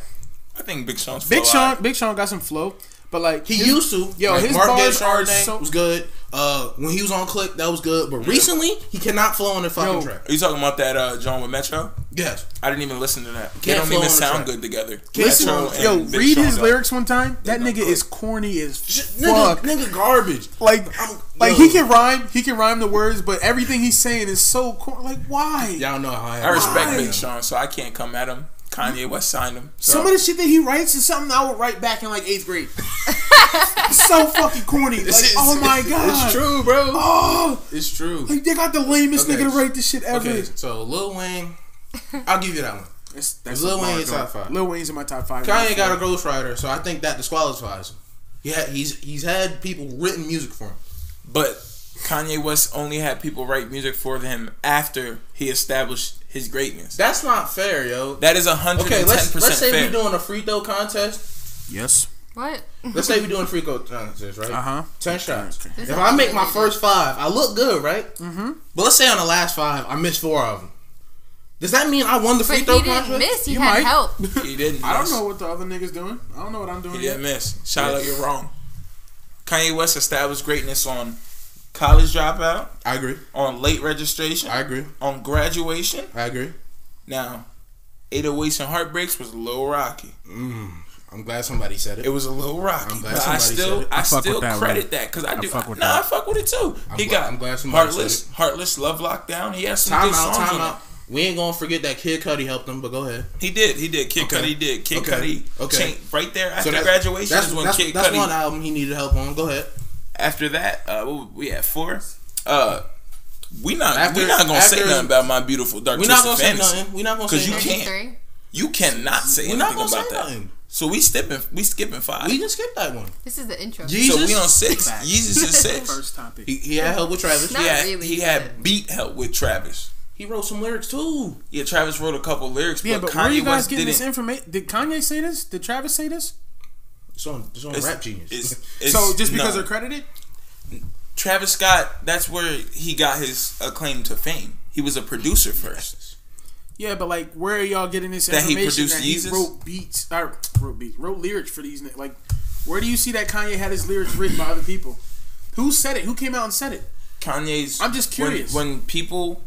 I think Big Sean's Big flow Sean, alright. Big Sean got some flow, but like He used to. Yo, like his Mark bars Gay are Chardonnay so- was good. When he was on Click, that was good. But recently, he cannot flow on the fucking track. Are you talking about that John with Metro? Yes. I didn't even listen to that. They Can't don't flow even on the sound track. good together. Listen, Metro and Big read Sean his don't. lyrics one time. That nigga is corny as fuck. Nigga garbage. Like he can rhyme the words, but everything he's saying is so corny. Like, why? Y'all know how I respect Big Sean, so I can't come at him. Kanye West signed him. So. Some of the shit that he writes is something I would write back in like 8th grade. So fucking corny. Like, oh my god. It's true, bro. Oh, it's true. Like, they got the lamest nigga to write this shit ever. Okay, so Lil Wayne, I'll give you that one. That's Lil Wayne's top 5. Lil Wayne's in my top 5. Kanye got a ghostwriter, so I think that disqualifies him. Yeah, he's had people written music for him. But Kanye West only had people write music for him after he established his greatness. That's not fair, yo. That is 110% okay, let's say fair. we're doing a free throw contest. Yes. What? Let's say we're doing a free throw contest, right? 10 shots. Okay. If I make my first 5, I look good, right? Mm-hmm. But let's say on the last 5, I missed 4 of them. Does that mean I won the free throw contest? But he didn't miss. He You had might. help. He didn't miss. I don't know what the other niggas doing. I don't know what I'm doing He yet. didn't miss. Shiloh, you're wrong. Kanye West established greatness on College Dropout, I agree. on Late Registration, I agree. on Graduation. I agree. Now, 808s and Heartbreaks was a little rocky. I'm glad somebody said it. It was a little rocky. I'm glad But I somebody still, said it. I fuck still with that credit one. that because I do. fuck with I that. fuck with it too. I'm glad somebody said Heartless, Love Lockdown. He has some good songs on Time it. out. We ain't gonna forget that Kid Cudi helped him, but go ahead. He did. Kid Okay. Cudi did. Kid Okay. Cudi. Okay. Right there after that's- Graduation that's, is when that's, Kid that's Cudi. one album he needed help on. Go ahead. After that, what we had 4. We not After- gonna say after- nothing about My Beautiful Dark We're not Twisted gonna say Fantasy. nothing. We're not gonna say Because you nothing. can't. 33. You cannot say We're anything not gonna about say that. nothing. So we skipping 5. We can skip that one. This is the intro. Jesus. So we on 6. Facts. Yeezus is 6. First topic. He had help with Travis. Not really, He had beat help with Travis. He wrote some lyrics too. Yeah, Travis wrote a couple lyrics, Yeah, but but where are you Kanye guys West getting this didn't. information? Did Kanye say this? Did Travis say this? It's on Rap Genius. It's- So just because no. they're credited? Travis Scott, that's where he got his acclaim to fame. He was a producer first. Yeah, but like, where are y'all getting this That he information produced that he Yeezus? wrote lyrics for these? Like, where do you see that Kanye had his lyrics written by other people? Who said it? Who came out and said it? Kanye's. I'm just curious. When people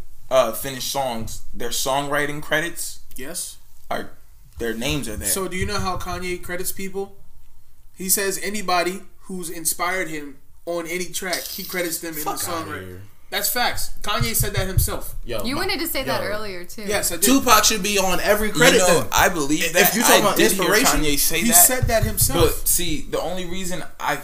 finish songs, their songwriting credits Yes. are their names are there. So do you know how Kanye credits people? He says anybody who's inspired him on any track, he credits them in the Fuck outta songwriting. here. That's facts. Kanye said that himself. Yo, You wanted to say that yo. earlier too. Yes, I did. Tupac should be on every credit. you know, then. I believe If that. you're talking I about did hear inspiration, Kanye say He that. said that himself. But see, the only reason I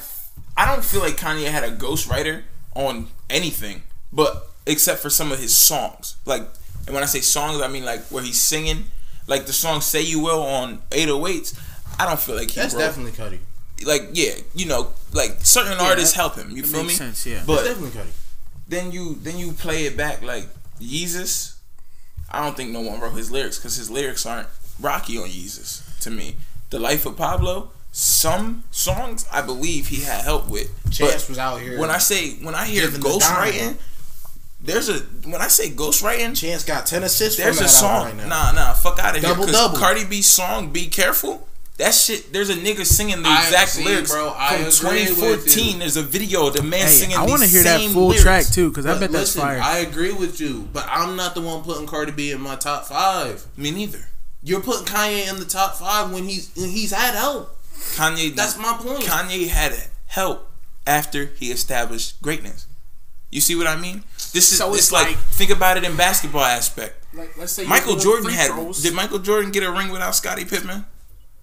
don't feel like Kanye had a ghostwriter on anything, but except for some of his songs. Like, and when I say songs, I mean like where he's singing, like the song "Say You Will" on 808s. I don't feel like he That's wrote. definitely Cudi. Like, yeah, you know, like certain artists help him. You It feel me? makes sense, yeah. But That's definitely Cudi. then you play it back like Yeezus. I don't think no one wrote his lyrics because his lyrics aren't rocky on Yeezus to me. The Life of Pablo, some songs I believe he had help with. Chance But was out here. when I hear giving the ghostwriting, when I say ghostwriting, Chance got 10 assists. there's from a that song. album right now. Nah, fuck out of here. Double-double. Cardi B's song "Be Careful." That shit, there's a nigga singing the I exact see, lyrics bro. I from agree with 2014. you. There's a video of the man Hey, singing I want to hear that full lyrics. track too, because I But bet that's listen, fire. I agree with you, but I'm not the one putting Cardi B in my top 5. Me neither. You're putting Kanye in the top 5 when he's had help. Kanye. That's my point. Kanye had help after he established greatness. You see what I mean? This is So it's it's like, like- think about it in basketball aspect. Like, let's say Michael you're Jordan doing free throws. did Michael Jordan get a ring without Scottie Pippen?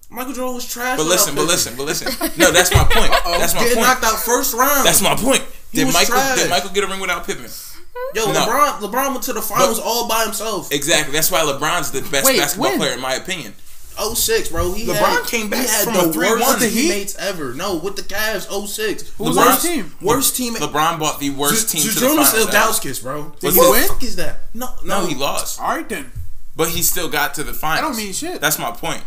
Michael Jordan was trash. But without listen. Pippen. No, that's my point. That's my Getting point. knocked out first round. That's my point. He Did was Michael trash. get a ring without Pippen? Yo, No. LeBron went to the finals all by himself. Exactly. That's why LeBron's the best Wait, basketball when? player in my opinion. 06, bro. LeBron came back he had from the a 3-1. worst With the Heat? teammates ever. No, with the Cavs, 06. Who was LeBron's- on his team? Worst team. LeBron bought the worst team to the Jonas finals. Ilgauskas, bro. Did What he the win? fuck is that? No, He lost, All right then. but he still got to the finals. That don't mean shit. That's my point.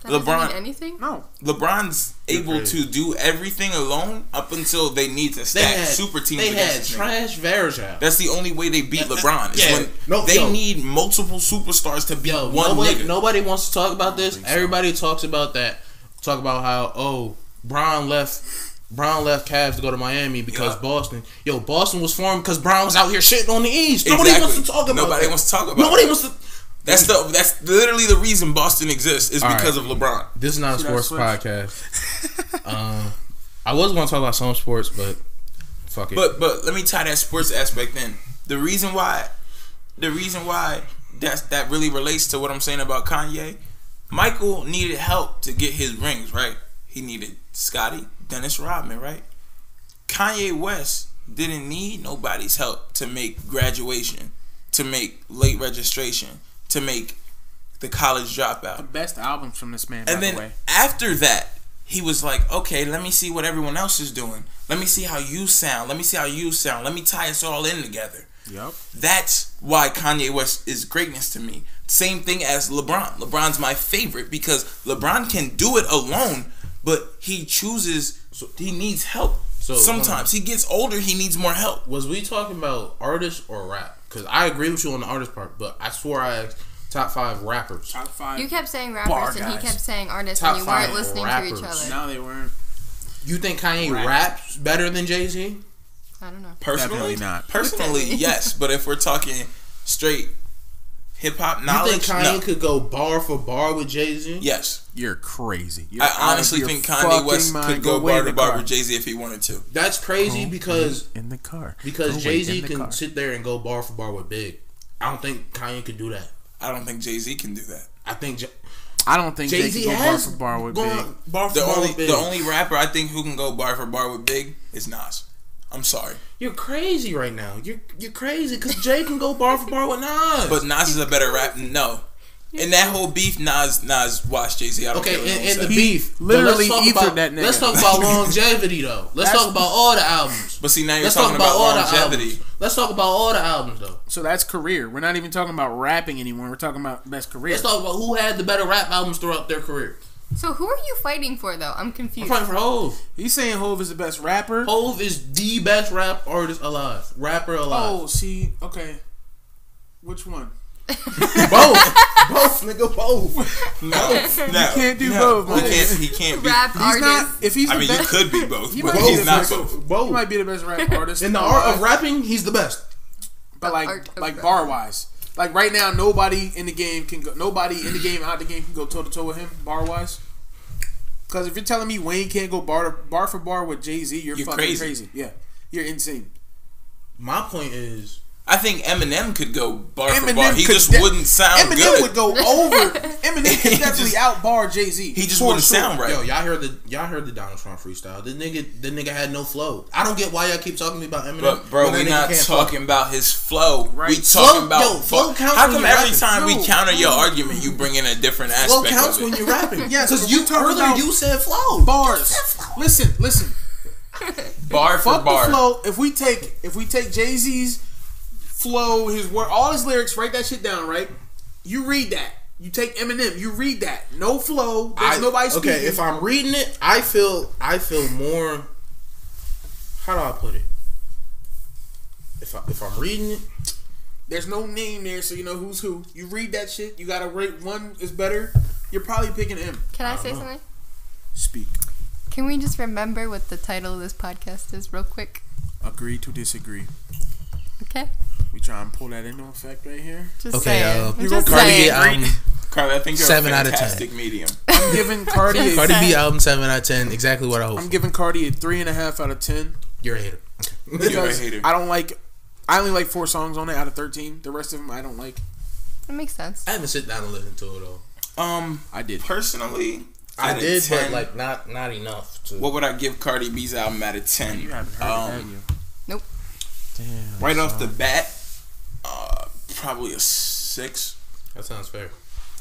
That doesn't LeBron- mean anything. No. LeBron's able crazy. to do everything alone up until they need to stack super teams They against had this nigga. trash Varejao. That's the only way they beat LeBron. Is yeah. when No, they yo. need multiple superstars to beat one nobody, nigga. Nobody wants to talk about this. Everybody talks about that. Talk about how Bron left Brown left Cavs to go to Miami because Boston was formed because Brown was out here shitting on the East. Exactly. Nobody wants to talk about Nobody that. wants to talk about Nobody that. wants to. That's literally the reason Boston exists is because of LeBron. This is not a sports podcast. I was going to talk about some sports, but fuck it. But let me tie that sports aspect in. The reason why that really relates to what I'm saying about Kanye. Michael needed help to get his rings, right? He needed Scottie, Dennis Rodman, right? Kanye West didn't need nobody's help to make graduation, to make late registration, to make the college dropout. The best albums from this man, and by then the way. after that, he was like, okay, let me see what everyone else is doing. Let me see how you sound. Let me see how you sound. Let me tie us all in together. Yep. That's why Kanye West is greatness to me. Same thing as LeBron. LeBron's my favorite because LeBron can do it alone, but he chooses, he needs help. So sometimes he gets older, he needs more help. Was we talking about artists or rap? Because I agree with you on the artist part, but I swore I asked top 5 rappers. Top 5. You kept saying rappers and he kept saying artists, Top and you weren't 5 listening rappers. to each other. No, they weren't. You think Kanye raps better than Jay-Z? I don't know. Personally, Definitely not. Personally, yes. But if we're talking straight hip-hop knowledge, you think Kanye could go bar for bar with Jay-Z? Yes. You're crazy. I honestly think Kanye West could go bar to bar with Jay-Z if he wanted to. That's crazy because in the car. Because Jay-Z can sit there and go bar for bar with Big. I don't think Kanye could do that. I don't think Jay-Z can do that. I don't think Jay-Z can go bar for bar with Big. The only rapper I think who can go bar for bar with Big is Nas. I'm sorry. You're crazy right now. You're crazy because Jay can go bar for bar with Nas. But Nas is a better rapper. No. In that whole beef, Nas washed Jay-Z. Okay, in the beef. Literally ethered that nigga. Let's talk about longevity, though. Let's talk about all the albums. But see, now you're talking about longevity. Let's talk about all the albums, though. So that's career. We're not even talking about rapping anymore. We're talking about best career. Let's talk about who had the better rap albums throughout their career. So who are you fighting for, though? I'm confused. I'm fighting for Hov. He's saying Hov is the best rapper. Hov is the best rap artist alive. Rapper alive. Oh, see, okay. Which one? Both, nigga, both. No, you can't do both. Man. He can't be. Rap artist. Not, if he's I mean, best, you could be both, but both. he's not both. Both. He might be the best rap artist. In the art of rapping, he's the best. But like bar wise, like right now, nobody in the game can go. Nobody in the game out the game can go toe to toe with him bar wise. Because if you're telling me Wayne can't go bar for bar with Jay-Z, you're fucking crazy. Yeah, you're insane. My point is, I think Eminem could go bar for bar. He just wouldn't sound Eminem good. would go over. Eminem could definitely out bar Jay-Z. He just wouldn't sound right. Yo, y'all heard the Donald Trump freestyle. The nigga had no flow. I don't get why y'all keep talking to me about Eminem. But bro, we not talking about his flow. Right. We talking about flow counts. How come when every rapping? time we counter your argument, you bring in a different aspect Flow counts of it? when you're rapping. Yes, because you earlier you said flow bars. Listen. Bar for Fuck bar. the flow. If we take Jay-Z's flow, his word, all his lyrics, write that shit down, right? You read that. You take Eminem, you read that. No flow. There's nobody speaking. Okay, if I'm reading it, I feel more. How do I put it? If I'm reading it, there's no name there, so you know who's who. You read that shit. You gotta rate one is better. You're probably picking him. Can I say something? Speak. Can we just remember what the title of this podcast is, real quick? Agree to disagree. Okay. We try and pull that into effect right here. Just saying. I'm just Cardi B saying. album. Carly, I think you're 7 a out of 10. fantastic medium. I'm giving Cardi. Cardi B album 7 out of 10. Exactly what I hope. I'm giving Cardi a 3.5 out of 10. You're a hater. You're a hater. I only like 4 songs on it out of 13. The rest of them I don't like. That makes sense. I haven't sit down and listened to it though. I did personally. I did, 10, but like not enough. What would I give Cardi B's album out of 10? You haven't heard it, have you? Nope. Damn. Right off the bat, probably a 6. That sounds fair.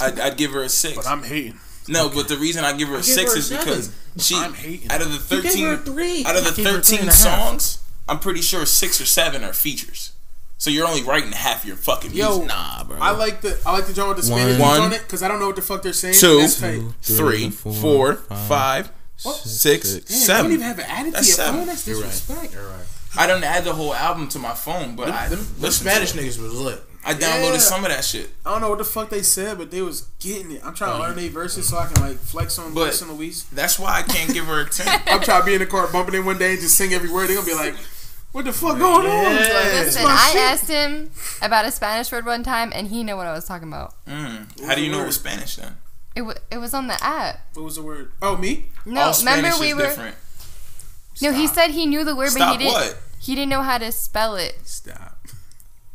I'd give her a 6. But I'm hating. No, but the reason I give her a 6 is because I'm hating. out of the 13 You gave her a 3. out of the I gave her 13 3.5. songs, I'm pretty sure 6 or 7 are features. So you're only writing half your fucking music. Yo, Nah, bro. I like the joint with the Spanish beats on it because I don't know what the fuck they're saying. 2, That's tight. 3, 4, 5, 6, Damn, 7. you don't even have an add it to That's your 7. phone. That's disrespect. You're right. I don't add the whole album to my phone, but The Spanish niggas was lit. I downloaded some of that shit. I don't know what the fuck they said, but they was getting it. I'm trying to learn their verses so I can like flex on Luis and Luis. That's why I can't give her a 10. I'm trying to be in the car bumping in one day and just sing every word. They're gonna be like, what the fuck going on? Like, listen, I asked him about a Spanish word one time, and he knew what I was talking about. How do you know it was Spanish then? It was on the app. What was the word? Oh, me? No, all Spanish remember we is were. Different. No, he said he knew the word, but he didn't. What? He didn't know how to spell it. Stop.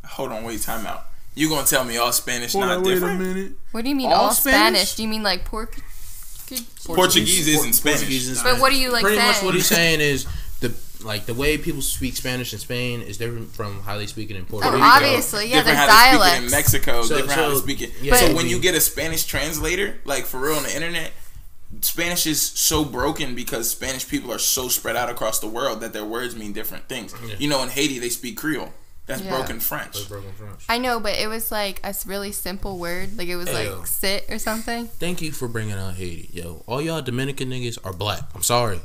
Hold on, wait, time out. You gonna tell me all Spanish Hold not on, different? Wait a minute. What do you mean All all Spanish? Spanish? Do you mean like Portuguese isn't Spanish. But what are you like Pretty saying? much what he's saying is the way people speak Spanish in Spain is different from how they speak it in Puerto Rico. Obviously, yeah, Different there's how they speak it dialects. in Mexico. So- different how they so- speak it. yeah, so but when you get a Spanish translator, like for real on the internet, Spanish is so broken because Spanish people are so spread out across the world that their words mean different things. Yeah. You know, in Haiti they speak Creole. That's Yeah. broken French. That's broken French. I know, but it was like a really simple word. Like it was Ew. like sit or something. Thank you for bringing out Haiti, yo. All y'all Dominican niggas are black. I'm sorry.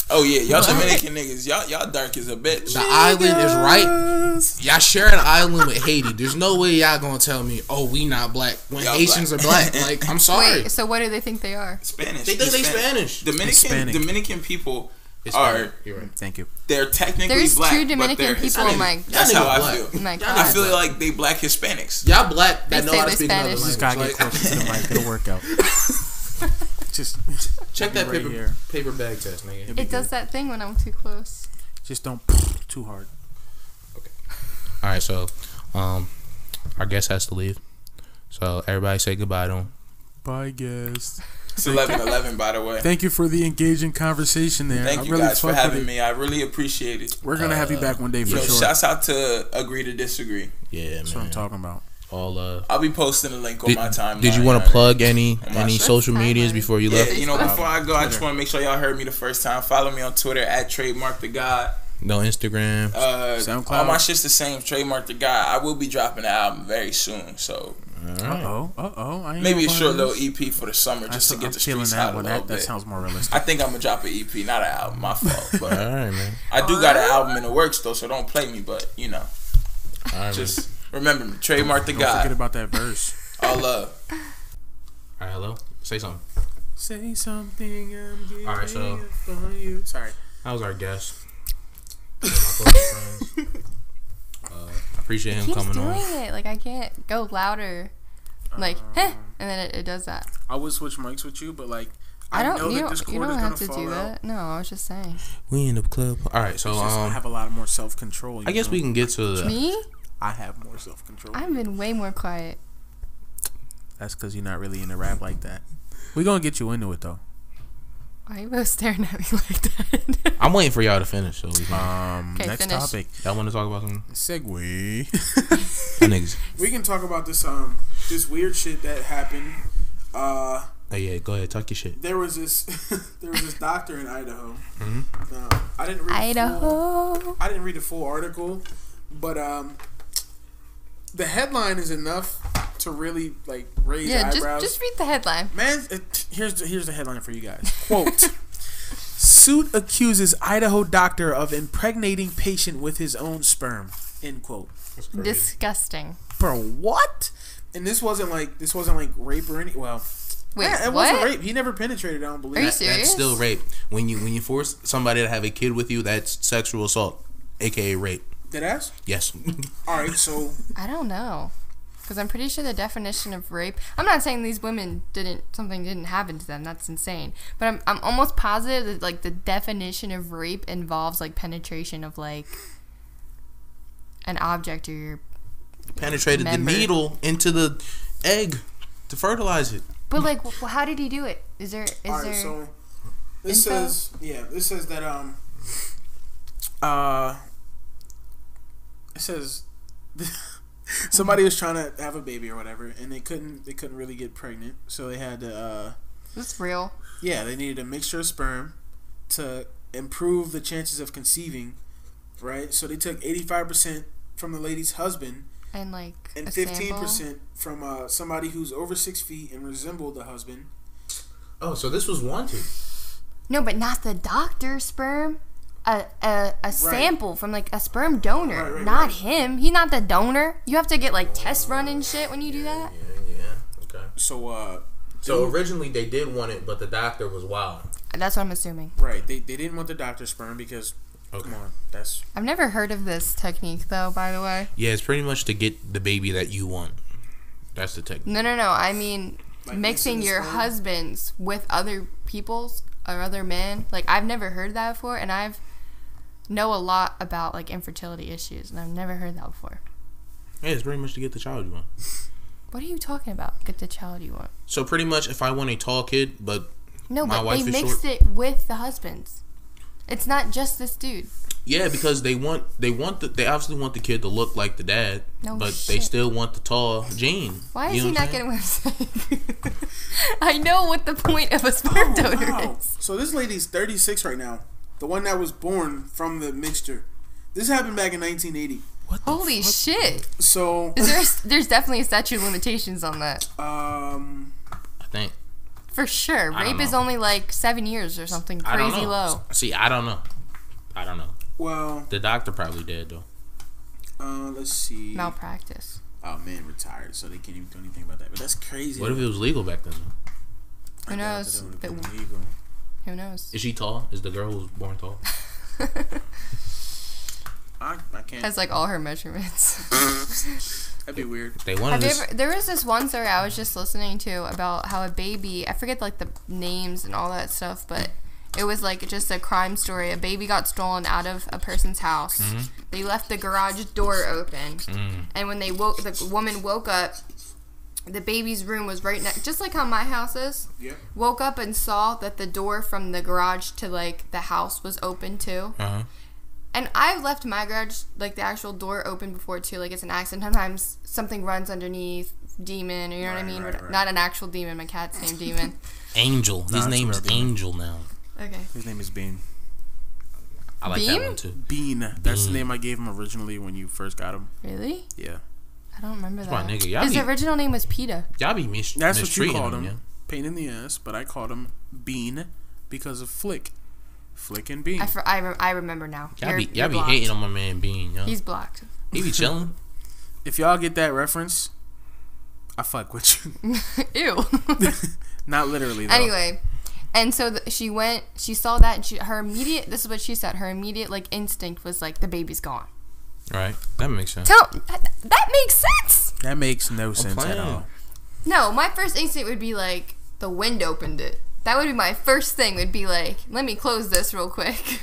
Oh yeah, y'all Dominican niggas, y'all dark as a bitch. The island is right. Y'all share an island with Haiti. There's no way y'all gonna tell me, oh, we not black when Y'all Haitians black. are black. Like, I'm sorry. Wait, so what do they think they are? Spanish. They think they Spanish. Hispanic. Dominican people Hispanic. are. You're right. Thank you. They're technically There's black, two but Dominican they're people. Hispanic. Oh my That's Y'all how I niggas black. feel. Oh my Y'all god. I feel like they black Hispanics. Y'all black that They know say how to they're speak another Spanish. language. Just gotta get Like, closer to the mic. It'll work out. Just check that right paper here. paper bag test, nigga. It does that thing when I'm too close. Just don't too hard. All right, so our guest has to leave. So everybody say goodbye to him. Bye, guys. It's 11:11, by the way. Thank you for the engaging conversation there. Thank I you really guys for fuck with having it. me. I really appreciate it. We're gonna have you back one day for sure. Shouts out to Agree to Disagree. Yeah, That's man. what I'm talking about. All I'll be posting a link on my timeline. Did you want to plug any my shit? social medias Timeline. before you Yeah, left? you know, before I go, I just want to make sure y'all heard me the first time. Follow me on Twitter at Trademark the God. No Instagram. SoundCloud. All my shit's the same. Trademark the God. I will be dropping an album very soon, so All right. I ain't maybe a know short about little this. EP for the summer just to I'm get the feeling streets that out a one. little That bit. sounds more realistic. I think I'm gonna drop an EP, not an album. My fault, All but right, man. I do got an album in the works though, so don't play me. But you know, All right, just remember me. Trademark the Don't forget God. about that verse. All love. All right, hello. Say something. Say something. I'm giving All right, so- up on you. Sorry. That was our guest. One of my closest friends. I appreciate him Keeps coming doing on. it. Like I can't go louder. Like, and then it does that. I would switch mics with you, but like I don't. know You that this don't, you cord don't is have gonna to fall do out. that. No, I was just saying. We in the club. All right, so It's just I have a lot more self control. I guess we can get to the. Me? I have more self control. I've been way more quiet. That's because you're not really into rap like that. We're gonna get you into it though. Why are you both staring at me like that? I'm waiting for y'all to finish. So we can. Okay, Next finish. topic. Y'all want to talk about something? Segue. Y'all niggas. We can talk about this this weird shit that happened. Oh yeah, go ahead. Talk your shit. There was this doctor in Idaho. Mhm. I didn't read Idaho. I didn't read the full article, but the headline is enough to really like raise Yeah, eyebrows. just read the headline. Man, here's the headline for you guys. Quote: Suit accuses Idaho doctor of impregnating patient with his own sperm. End quote. Disgusting. Bro, what? And this wasn't like rape or any. Well, Wait, yeah, it what? wasn't rape. He never penetrated. I don't believe. Are you that. serious? That's still rape. When you force somebody to have a kid with you, that's sexual assault, aka rape. Dead ass. Yes. All right, so I don't know. Because I'm pretty sure the definition of rape. I'm not saying these women something didn't happen to them. That's insane. But I'm almost positive that like the definition of rape involves like penetration of like an object or your. Penetrated Member. the needle into the egg to fertilize it. But like, how did he do it? Is there? all right, there? so this info? this says that it says somebody was trying to have a baby or whatever, and they couldn't really get pregnant, so they had to Is this real? yeah, they needed a mixture of sperm to improve the chances of conceiving, right? So they took 85% from the lady's husband And like and a 15% sample? from somebody who's over 6 feet and resembled the husband. Oh, so this was wanted. No, but not the doctor's sperm. a sample from like a sperm donor, not him. He's not the donor. You have to get like tests run and shit when you do that. Yeah. Okay. So originally they did want it, but the doctor was wild. That's what I'm assuming. Right. They didn't want the doctor's sperm because come on, I've never heard of this technique though, by the way. Yeah, it's pretty much to get the baby that you want. That's the technique. No. I mean, like mixing your husbands with other people's or other men. Like, I've never heard that before, and I've know a lot about like infertility issues, and I've never heard that before. Yeah, it's pretty much to get the child you want. What are you talking about? Get the child you want. So pretty much, if I want a tall kid, but no, my but wife they is mixed short, it with the husbands. It's not just this dude. Yeah, because they obviously want the kid to look like the dad, but they still want the tall gene. Why is he not getting what I'm saying? I know what the point of a sperm donor is. So this lady's 36 right now. The one that was born from the mixture. This happened back in 1980. Holy shit! So there's definitely a statute of limitations on that. I think for sure. Rape is only like 7 years or something crazy low. See, I don't know. Well, the doctor probably did though. Let's see. Malpractice. Oh man, retired, so they can't even do anything about that. But that's crazy. What if it was legal back then? Who knows? Who knows? Is she tall? Is the girl who was born tall? I can't. Has like all her measurements. That'd be weird. They wanted there was this one story I was just listening to about how a baby, I forget like the names and all that stuff, but it was like just a crime story. A baby got stolen out of a person's house. Mm-hmm. They left the garage door open, and when the woman woke up, the baby's room was right next, just like how my house is. Yeah. Woke up and saw that the door from the garage to like the house was open too. Uh-huh. And I've left my garage, like the actual door open before too. Like it's an accident. Sometimes something runs underneath, demon, or you know what I mean? Right. Not an actual demon. My cat's named Demon. Angel. His name is Angel now. Okay. His name is Bean. I like that one too. Bean. That's the name I gave him originally when you first got him. Really? Yeah. I don't remember that. My nigga. His original name was PETA. Y'all be That's what you called him. Yeah? Pain in the ass, but I called him Bean because of Flick. Flick and Bean. I remember now. Y'all be hating on my man Bean, yo. He's blocked. He be chilling. If y'all get that reference, I fuck with you. Ew. Not literally, though. Anyway, and so she saw that, and this is what she said, her immediate, like, instinct was, like, the baby's gone. Right. That makes sense. That makes sense. That makes no sense at all. No, my first instinct would be, like, the wind opened it. That would be my first thing, would be like, let me close this real quick.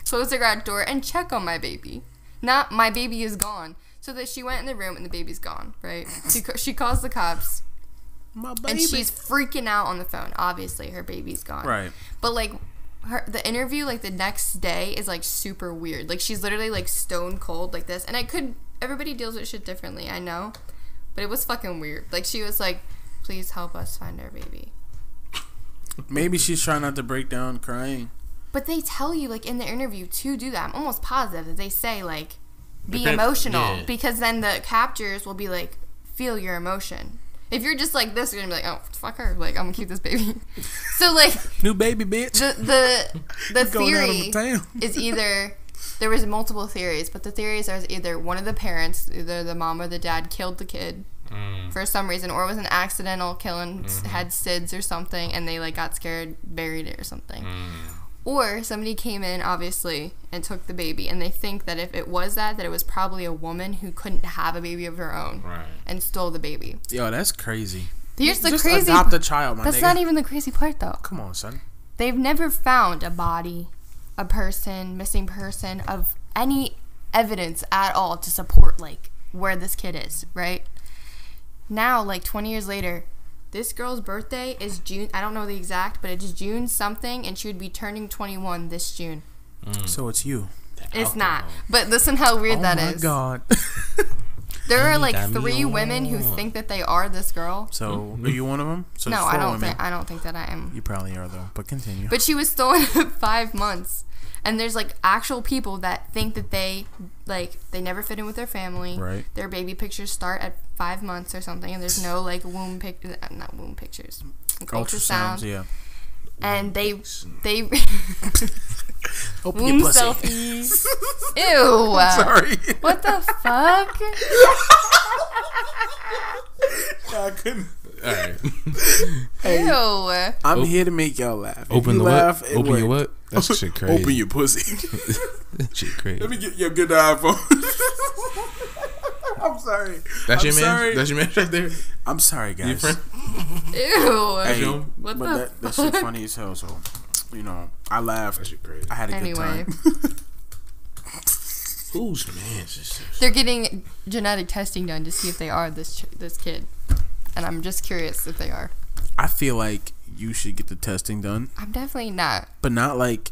Close the garage door and check on my baby. Not, my baby is gone. So that she went in the room and the baby's gone, right? She calls the cops. My baby. And she's freaking out on the phone. Obviously, her baby's gone. Right. But, like, the interview, like, the next day is, like, super weird. Like, she's literally, like, stone cold like this. And everybody deals with shit differently, I know. But it was fucking weird. Like, she was like, please help us find our baby. Maybe she's trying not to break down crying. But they tell you, like, in the interview to do that. I'm almost positive that they say, like, be emotional. Yeah. Because then the captors will be like, feel your emotion. If you're just like this, you're going to be like, oh, fuck her. Like, I'm going to keep this baby. So, like... New baby, bitch. The theory is either... There was multiple theories, but the theories are either one of the parents, either the mom or the dad, killed the kid. For some reason, or it was an accidental killing, had SIDS or something, and they like got scared, buried it or something. Or somebody came in, obviously, and took the baby, and they think that if it was that it was probably a woman who couldn't have a baby of her own, and stole the baby. Yo, that's crazy. Here's the just crazy. Adopt a child, my That's nigga. not even the crazy part, though. Come on, son. They've never found a body, a person, missing person, of any evidence at all to support like where this kid is, right? Now, like 20 years later, this girl's birthday is June. I don't know the exact, but it's June something, and she would be turning 21 this June. So it's you. It's not. But listen how weird that is. Oh my god. There are like 3 women who think that they are this girl. So are you one of them? So no, I don't think that I am. You probably are though. But continue. But she was stolen at 5 months. And there's, like, actual people that think that they never fit in with their family. Right. Their baby pictures start at 5 months or something, and there's no, like, not womb pictures. Like, ultrasounds, yeah. And they Open your Womb pussy. selfie. Ew. Sorry. What the fuck? I couldn't. All right. Ew. I'm here to make y'all laugh. If Open you the laugh, what? it Open your worked. what? That shit crazy. Open your pussy. That shit crazy. Let me get your good iPhone. I'm sorry. That's your I'm man. sorry. That's your man right there. I'm sorry, guys. Your friend. Ew. Hey, What but the that shit funny as hell. So, I laughed. That shit crazy. I had a good Anyway. time. Whose man is this? They're getting genetic testing done to see if they are this kid. And I'm just curious if they are. I feel like you should get the testing done, I'm definitely not. but not like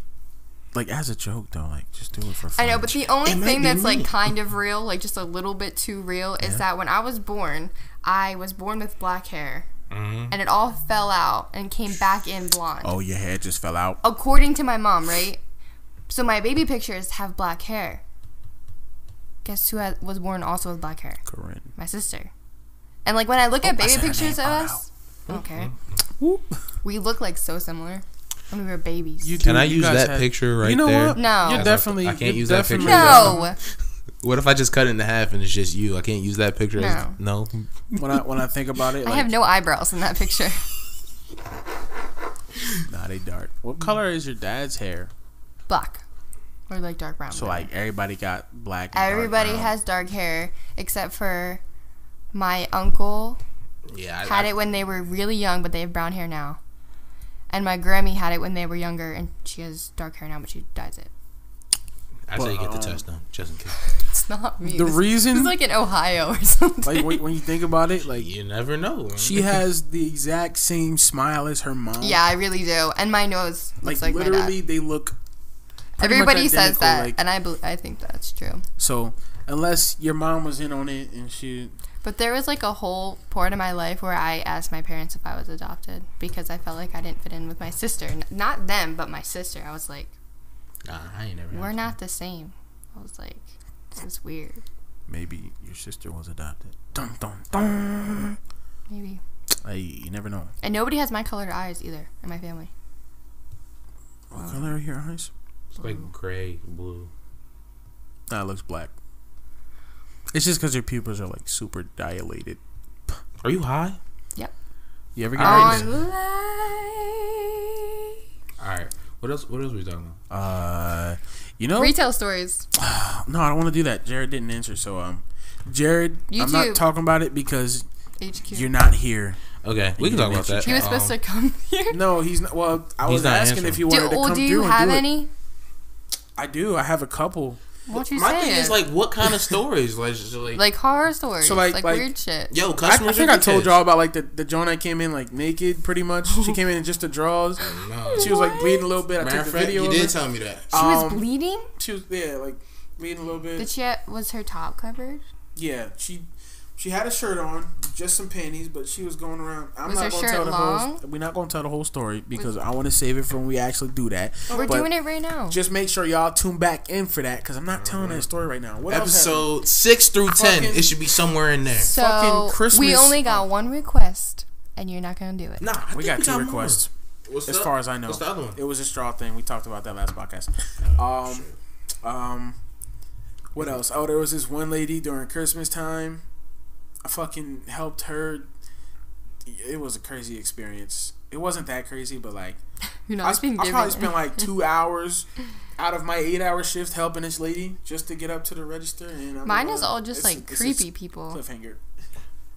as a joke though. Like just do it for fun. I know, but the only It might thing be that's me. like kind of real, like just a little bit too real, is that when I was born with black hair. And it all fell out and came back in blonde. Oh, your hair just fell out. According to my mom, right? So my baby pictures have black hair. Guess who was born also with black hair? Corinne. My sister. And like when I look at I baby said her pictures of name. us, okay, we look like so similar when we were babies. You Can I use guys that picture right You know there? what? No. You're As definitely. I can't you're use that definitely- picture. No. What if I just cut it in half and it's just you? I can't use that picture. No. When I think about it, I like, have no eyebrows in that picture. nah, they dark. What color is your dad's hair? Black. Or like dark brown. So like everybody got black. And dark everybody brown. has dark hair except for my uncle Yeah, had it when they were really young, but they have brown hair now. And my Grammy had it when they were younger, and she has dark hair now, but she dyes it. I say get the test done, just in case. It's not me. The This reason, is like in Ohio or something. like when you think about it, like You never know. Man. she has the exact same smile as her mom. Yeah, I really do. And my nose looks like my literally, dad. they look. pretty much Everybody says identical, that, like- and I think that's true. So unless your mom was in on it and she, But there was like a whole part of my life where I asked my parents if I was adopted because I felt like I didn't fit in with my sister. Not them, but my sister. I was like, Nah, I ain't never. we're not the same. I was like, this is weird. maybe your sister was adopted. Dun dun dun. Maybe. Hey, you never know. And nobody has my colored eyes either in my family. What color are your eyes? It's like gray, blue. Nah, it looks black. It's just because your pupils are like super dilated. Are you high? Yep. You ever get On nervous? light. All right. What else? What else we talking about? You know, Retail stories. no, I don't want to do that. Jared didn't answer, so Jared, I'm not YouTube. talking about it because HQ. you're not here. Okay, we can talk about that. He was supposed to come here. No, he's not. Well, I He's was not asking if you wanted to come Do you through and have do it. any? I do. I have a couple. What you My saying? thing is like, what kind of stories? Like horror stories. So, like like- weird shit. yo, I customers. think are I told dickheads. y'all about like the joint I came in like naked, pretty much. She came in just the drawers. No. She was like bleeding a little bit. I Matter took of the fact, video. you of did it. tell me that. She was bleeding? She was like bleeding a little bit. Did she was her top covered? Yeah, she had a shirt on, just some panties, but she was going around. I'm Was not her going to shirt tell the long? whole. We're not going to tell the whole story because I want to save it for when we actually do that. We're But doing it right now. Just make sure y'all tune back in for that because I'm not telling that story right now. What else happened? Episode 6 through 10. Fucking- It should be somewhere in there. So fucking Christmas- we only got one request, and you're not gonna do it. Nah, I We think got two more. requests. What's As the- far as I know, What's the other one? it was a straw thing. We talked about that last podcast. What else? Oh, there was this one lady during Christmas time. I fucking helped her. It was a crazy experience. It wasn't that crazy, but like You're I not being probably given. spent like 2 hours out of my 8-hour shift helping this lady just to get up to the register. And Mine is all just like creepy people. Cliffhanger.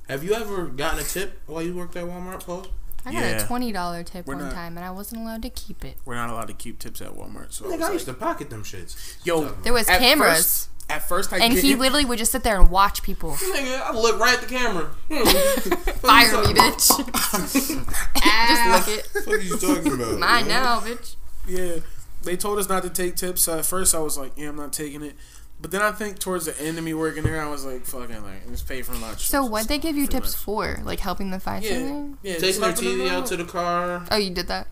Have you ever gotten a tip while you worked at Walmart, Paul? I got Yeah. a $20 tip We're one not- time, and I wasn't allowed to keep it. We're not allowed to keep tips at Walmart. So Nigga, I used to pocket them shits. yo, There was at cameras, At first, I and he didn't- literally would just sit there and watch people. Nigga, I look right at the camera. Fire me, bitch. Just lick it. What are you talking about? Mine now, bitch. Yeah, they told us not to take tips. So at first, I was like, "Yeah, I'm not taking it." But then I think towards the end of me working there, I was like, "Fucking like, just pay for lunch." So what they give you Pretty tips much. for? Like helping them find Yeah, something? yeah. Taking just their helping them TV out to the car. Oh, you did that?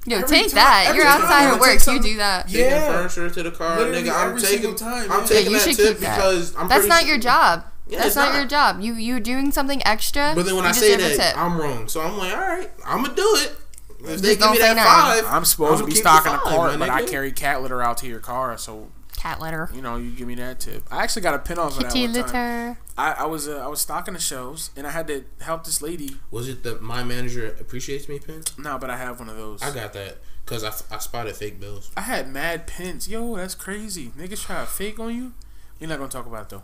Yo, Every take time- that. every You're time outside I of take work. You something- do that. Taking Yeah. furniture to the car. Literally Nigga, I'm every taking. single time, I'm yeah. taking you that should tip keep that. because I'm That's pretty not sure- your job. Yeah, That's it's not not. your job. You're doing something extra. But then when you I say deserve a that, tip. I'm wrong. So I'm like, all right, I'm gonna do it. If they give don't me say that nothing. 5, I'm supposed to I'ma be keep stocking the a 5, cart, my but I nigga. carry cat litter out to your car, so Cat litter. you know you give me that tip. I actually got a pin off of that Kitty one time. litter. I was stocking the shelves and I had to help this lady. Was it the my manager appreciates me pin? No, but I have one of those. I got that because I spotted fake bills. I had mad pins. Yo, that's crazy. Niggas try to fake on you. You're not gonna talk about it though.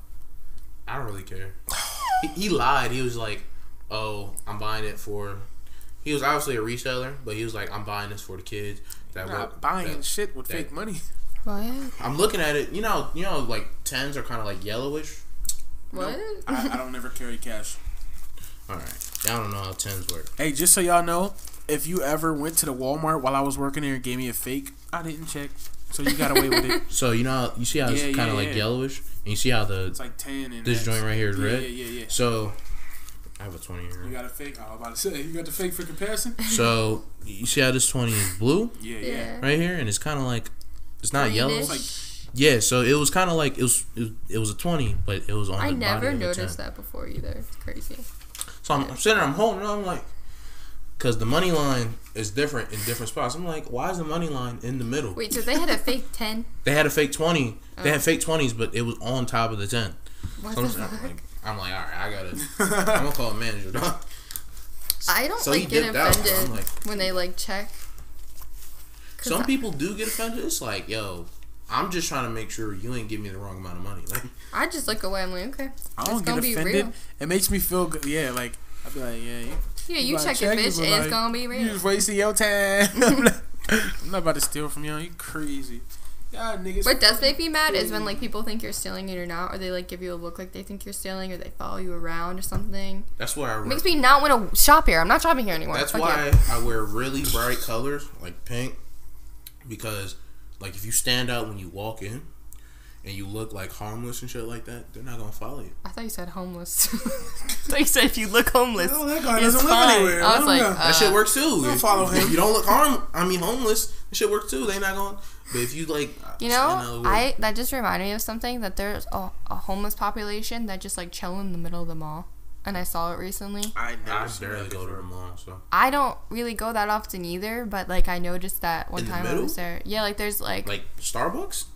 I don't really care. He lied. He was like, "Oh, I'm buying it for." He was obviously a reseller, but he was like, "I'm buying this for the kids." That You're not work, buying that- shit with that- fake money. What? I'm looking at it. You know, like 10s are kind of like yellowish. What? I don't never carry cash. All right, I don't know how 10s work. Hey, just so y'all know, if you ever went to the Walmart while I was working there and gave me a fake, I didn't check. So you got away with it. So you know, you see how it's Yeah, kind of yeah, like yeah. yellowish, and you see how It's like 10 and this X. joint right here is red. Yeah. So I have a 20 here. You got a fake? I was about to say, you got the fake for comparison? So you see how this 20 is blue Yeah. right here, and it's kind of like it's not yellow. Greenish. Like, Yeah, so it was kind of like it was a 20, but it was on I the never body of a 10. noticed that before either. It's crazy. So I'm sitting there, I'm holding it, I'm like, because the money line is different in different spots. I'm like, why is the money line in the middle? Wait, so they had a fake 10? They had a fake 20. They had fake 20s, but it was on top of the 10. What So the I'm fuck? I'm like, all right, I gotta. I'm gonna call a manager, dog. I don't So he like get dipped out, offended I'm like- when they like check. 'Cause Some people do get offended. It's like, yo, I'm just trying to make sure you ain't give me the wrong amount of money. Like, I just look away. I'm like, okay. I it's don't gonna get be offended. real. It makes me feel good. Yeah, like, I'd be like, yeah. Yeah, you about check to it, check it, bitch, but, and it's like, gonna be You real. just wasting your time. I'm not about to steal from y'all. You crazy. God, niggas. What does make me mad is when like people think you're stealing it or not, or they like give you a look like they think you're stealing, or they follow you around or something. that's why I It makes me not want to shop here. I'm not shopping here anymore. That's Fuck why you. I wear really bright colors, like pink, because, like, if you stand out when you walk in and you look, like, harmless and shit like that, they're not going to follow you. I thought you said homeless. I thought you said if you look homeless. Oh, that guy it's doesn't live fine. anywhere. I was like, That shit works, too. don't If- follow if him. you don't look homeless, that shit works, too. They not going to. But if you, like... you know, that just reminded me of something, that there's a homeless population that just like chill in the middle of the mall. And I saw it recently. I barely go to the mall, so... I don't really go that often either, but like I noticed that one In the time I middle? was there. Yeah, like there's like Starbucks?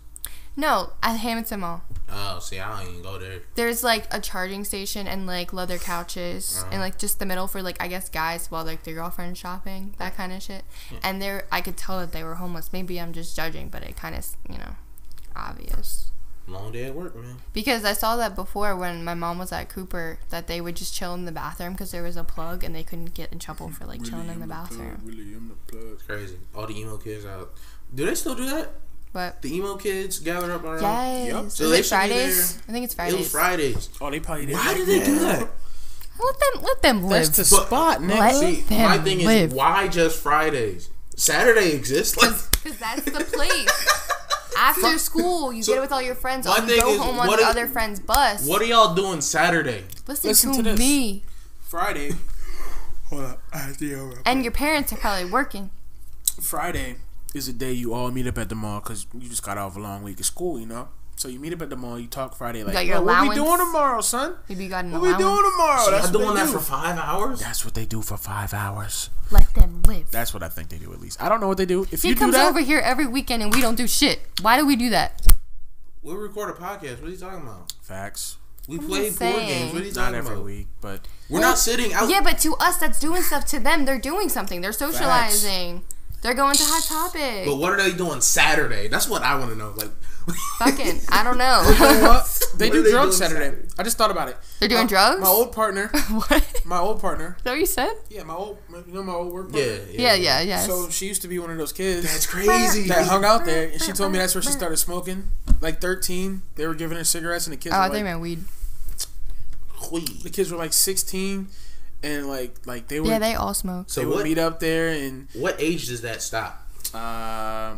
no, at Hamilton Mall. Oh, see, I don't even go there. There's like a charging station and like leather couches and like just the middle for like I guess guys while like their girlfriend's shopping, that kind of shit. And I could tell that they were homeless. Maybe I'm just judging, but it kind of obvious. Long day at work, man. Because I saw that before when my mom was at Cooper, that they would just chill in the bathroom because there was a plug and they couldn't get in trouble for like chilling in the bathroom. It's crazy. All the emo kids out. Do they still do that? But The emo kids gather up around? yes, Yep. is So they it should be Fridays? there. I think it's It Fridays. was Fridays. Oh, they probably did. Why did they do that? Let them live. That's the spot, nigga. Let See, them my thing live. is, why just Fridays? Saturday exists. Like, Because that's the place. After school, you So, get it with all your friends. my Or you thing go is, home on what the is- other friend's bus. what are y'all doing Saturday? Listen to to this. me. Friday. Hold up. I have to And your parents are probably working. Friday is a day you all meet up at the mall because you just got off a long week of school, you know? So you meet up at the mall, you talk Friday like, got your "Yo, what we allowance? doing tomorrow, son? Maybe you got an What we allowance. doing tomorrow?" So That's y'all what doing they that do. for 5 hours? That's what they do for 5 hours. Let them live. That's what I think they do at least. I don't know what they do. If He you do comes that, over here every weekend and we don't do shit. Why do we do that? We'll record a podcast. What are you talking about? facts. We I'm play just board saying. games. What are you Not talking every about? week, but We're not sitting out. Yeah, but to us, that's doing stuff. To them, they're doing something. They're socializing. They're going to Hot Topic. But what are they doing Saturday? That's what I want to know. Like, Fucking, I don't know. you know what? They What do are they drugs doing Saturday. Saturday? I just thought about it. They're doing drugs? My old partner. What? My old partner. Is that what you said? Yeah, my old work partner. yeah. Yeah, yes. So she used to be one of those kids That's crazy. that hung out there, and she told me that's where she started smoking. Like 13, they were giving her cigarettes, and the kids Oh, were I think like, meant weed. the kids were like 16, and like they would Yeah, they all smoke. So they would what? meet up there, and What age does that stop? I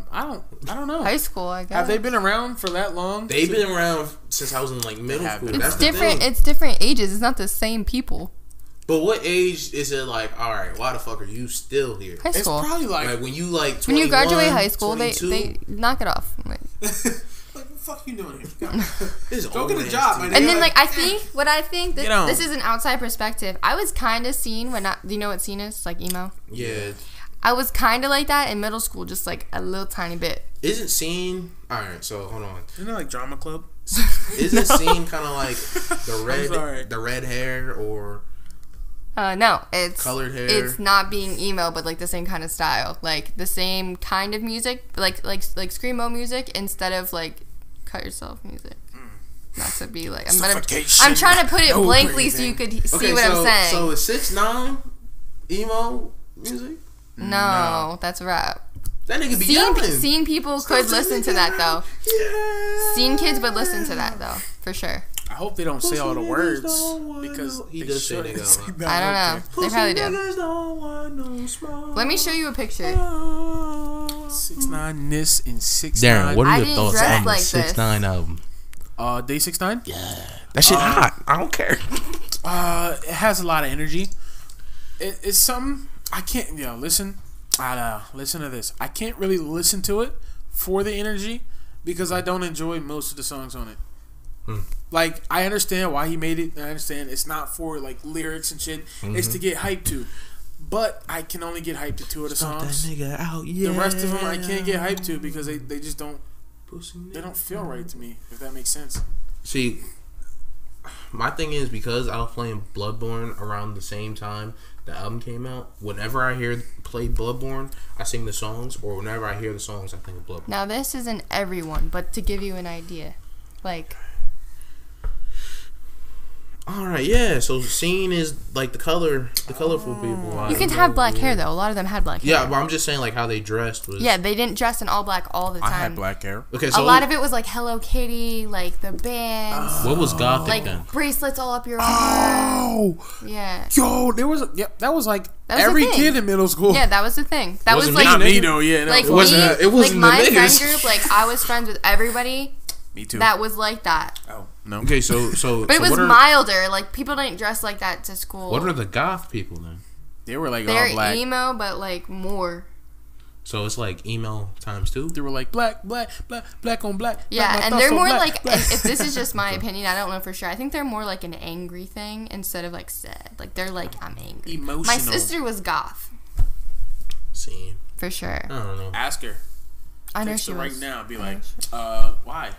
don't know. High school, I guess. Have they been around for that long? They've been around since I was in like middle have school. been That's It's the different. thing. It's different ages. It's not the same people. But what age is it like? All right, why the fuck are you still here? It's High school. probably like, Like when you like 21, When you graduate high school, 22, they knock it off. Like, what the fuck you doing here? this Go old get a ass job, dude. my and nigga. then like I think Get on. this is an outside perspective. I was kind of seen when do you know what scene is? Like emo. Yeah, I was kind of like that in middle school, just like a little tiny bit. Isn't Scene... Alright, so hold on. Isn't it like drama club? Isn't Scene kind of like the red hair or... No, it's colored hair? It's not being emo, but like the same kind of style, like the same kind of music, like screamo music instead of like cut yourself music. Not to be like I'm trying to put it blankly so you could see what I'm saying. So is 6ix9ine emo music? No, that's rap. That nigga be yelling. Scene people could listen to that though. Yeah. Scene kids would listen to that though, for sure. I hope they don't say all the words because he does say nigga. I don't know. They probably do. Let me show you a picture. 6ix9ine this and 6ix9ine. Darren, what are your didn't thoughts dress on the like 6ix9ine album? Day 6ix9ine? Yeah, that shit hot. I don't care. It has a lot of energy. It's something I can't. Listen to this. I can't really listen to it for the energy because I don't enjoy most of the songs on it. Like, I understand why he made it. I understand it's not for like lyrics and shit. It's to get hyped to. But I can only get hyped to 2 of the songs. That nigga out, yeah. The rest of them I can't get hyped to because they just don't. They don't feel right to me. If that makes sense. See, my thing is because I was playing Bloodborne around the same time the album came out. Whenever I play Bloodborne, I sing the songs, or whenever I hear the songs, I think of Bloodborne. Now this isn't everyone, but to give you an idea, like. All right, yeah. So Scene is like the colorful people. You can have black hair though. A lot of them had black hair. Yeah, but I'm just saying like how they dressed was. Yeah, they didn't dress in all black all the time. I had black hair. Okay, so a lot of it was like Hello Kitty, like the bands. What was gothic like then? Bracelets all up your arm. Oh, yeah. Yo, that was like every kid in middle school. Yeah, that was the thing. That was like not me though. Yeah, no, like it wasn't. It wasn't like the my friend niggas. group. Like I was friends with everybody. Me too. That was like that. Oh no. Okay, so but it was milder. Like people didn't dress like that to school. What are the goth people then? They were like They're all black. emo, but like more. So it's like emo times 2. They were like black on black. Yeah, black, and they're more black, like. black. If this is just my opinion, I don't know for sure. I think they're more like an angry thing instead of like sad. Like they're like I'm angry. Emotional. My sister was goth. Scene. For sure. I don't know. Ask her. I know Text she her was. right now. Be like, why?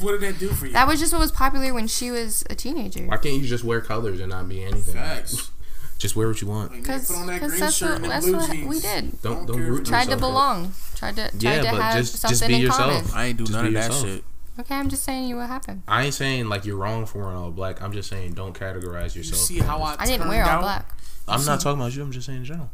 What did that do for you? That was just what was popular when she was a teenager. Why can't you just wear colors and not be anything? Facts. Just wear what you want. Because that's shirt what we did. Don't root Tried to yourself belong. Tried to have just something be in yourself. common. I ain't do Just none of be that yourself. shit. Okay, I'm just saying you what happened. I ain't saying like you're wrong for wearing all black. I'm just saying don't categorize yourself. You see how I didn't wear all black. I'm not talking about you. I'm just saying in general.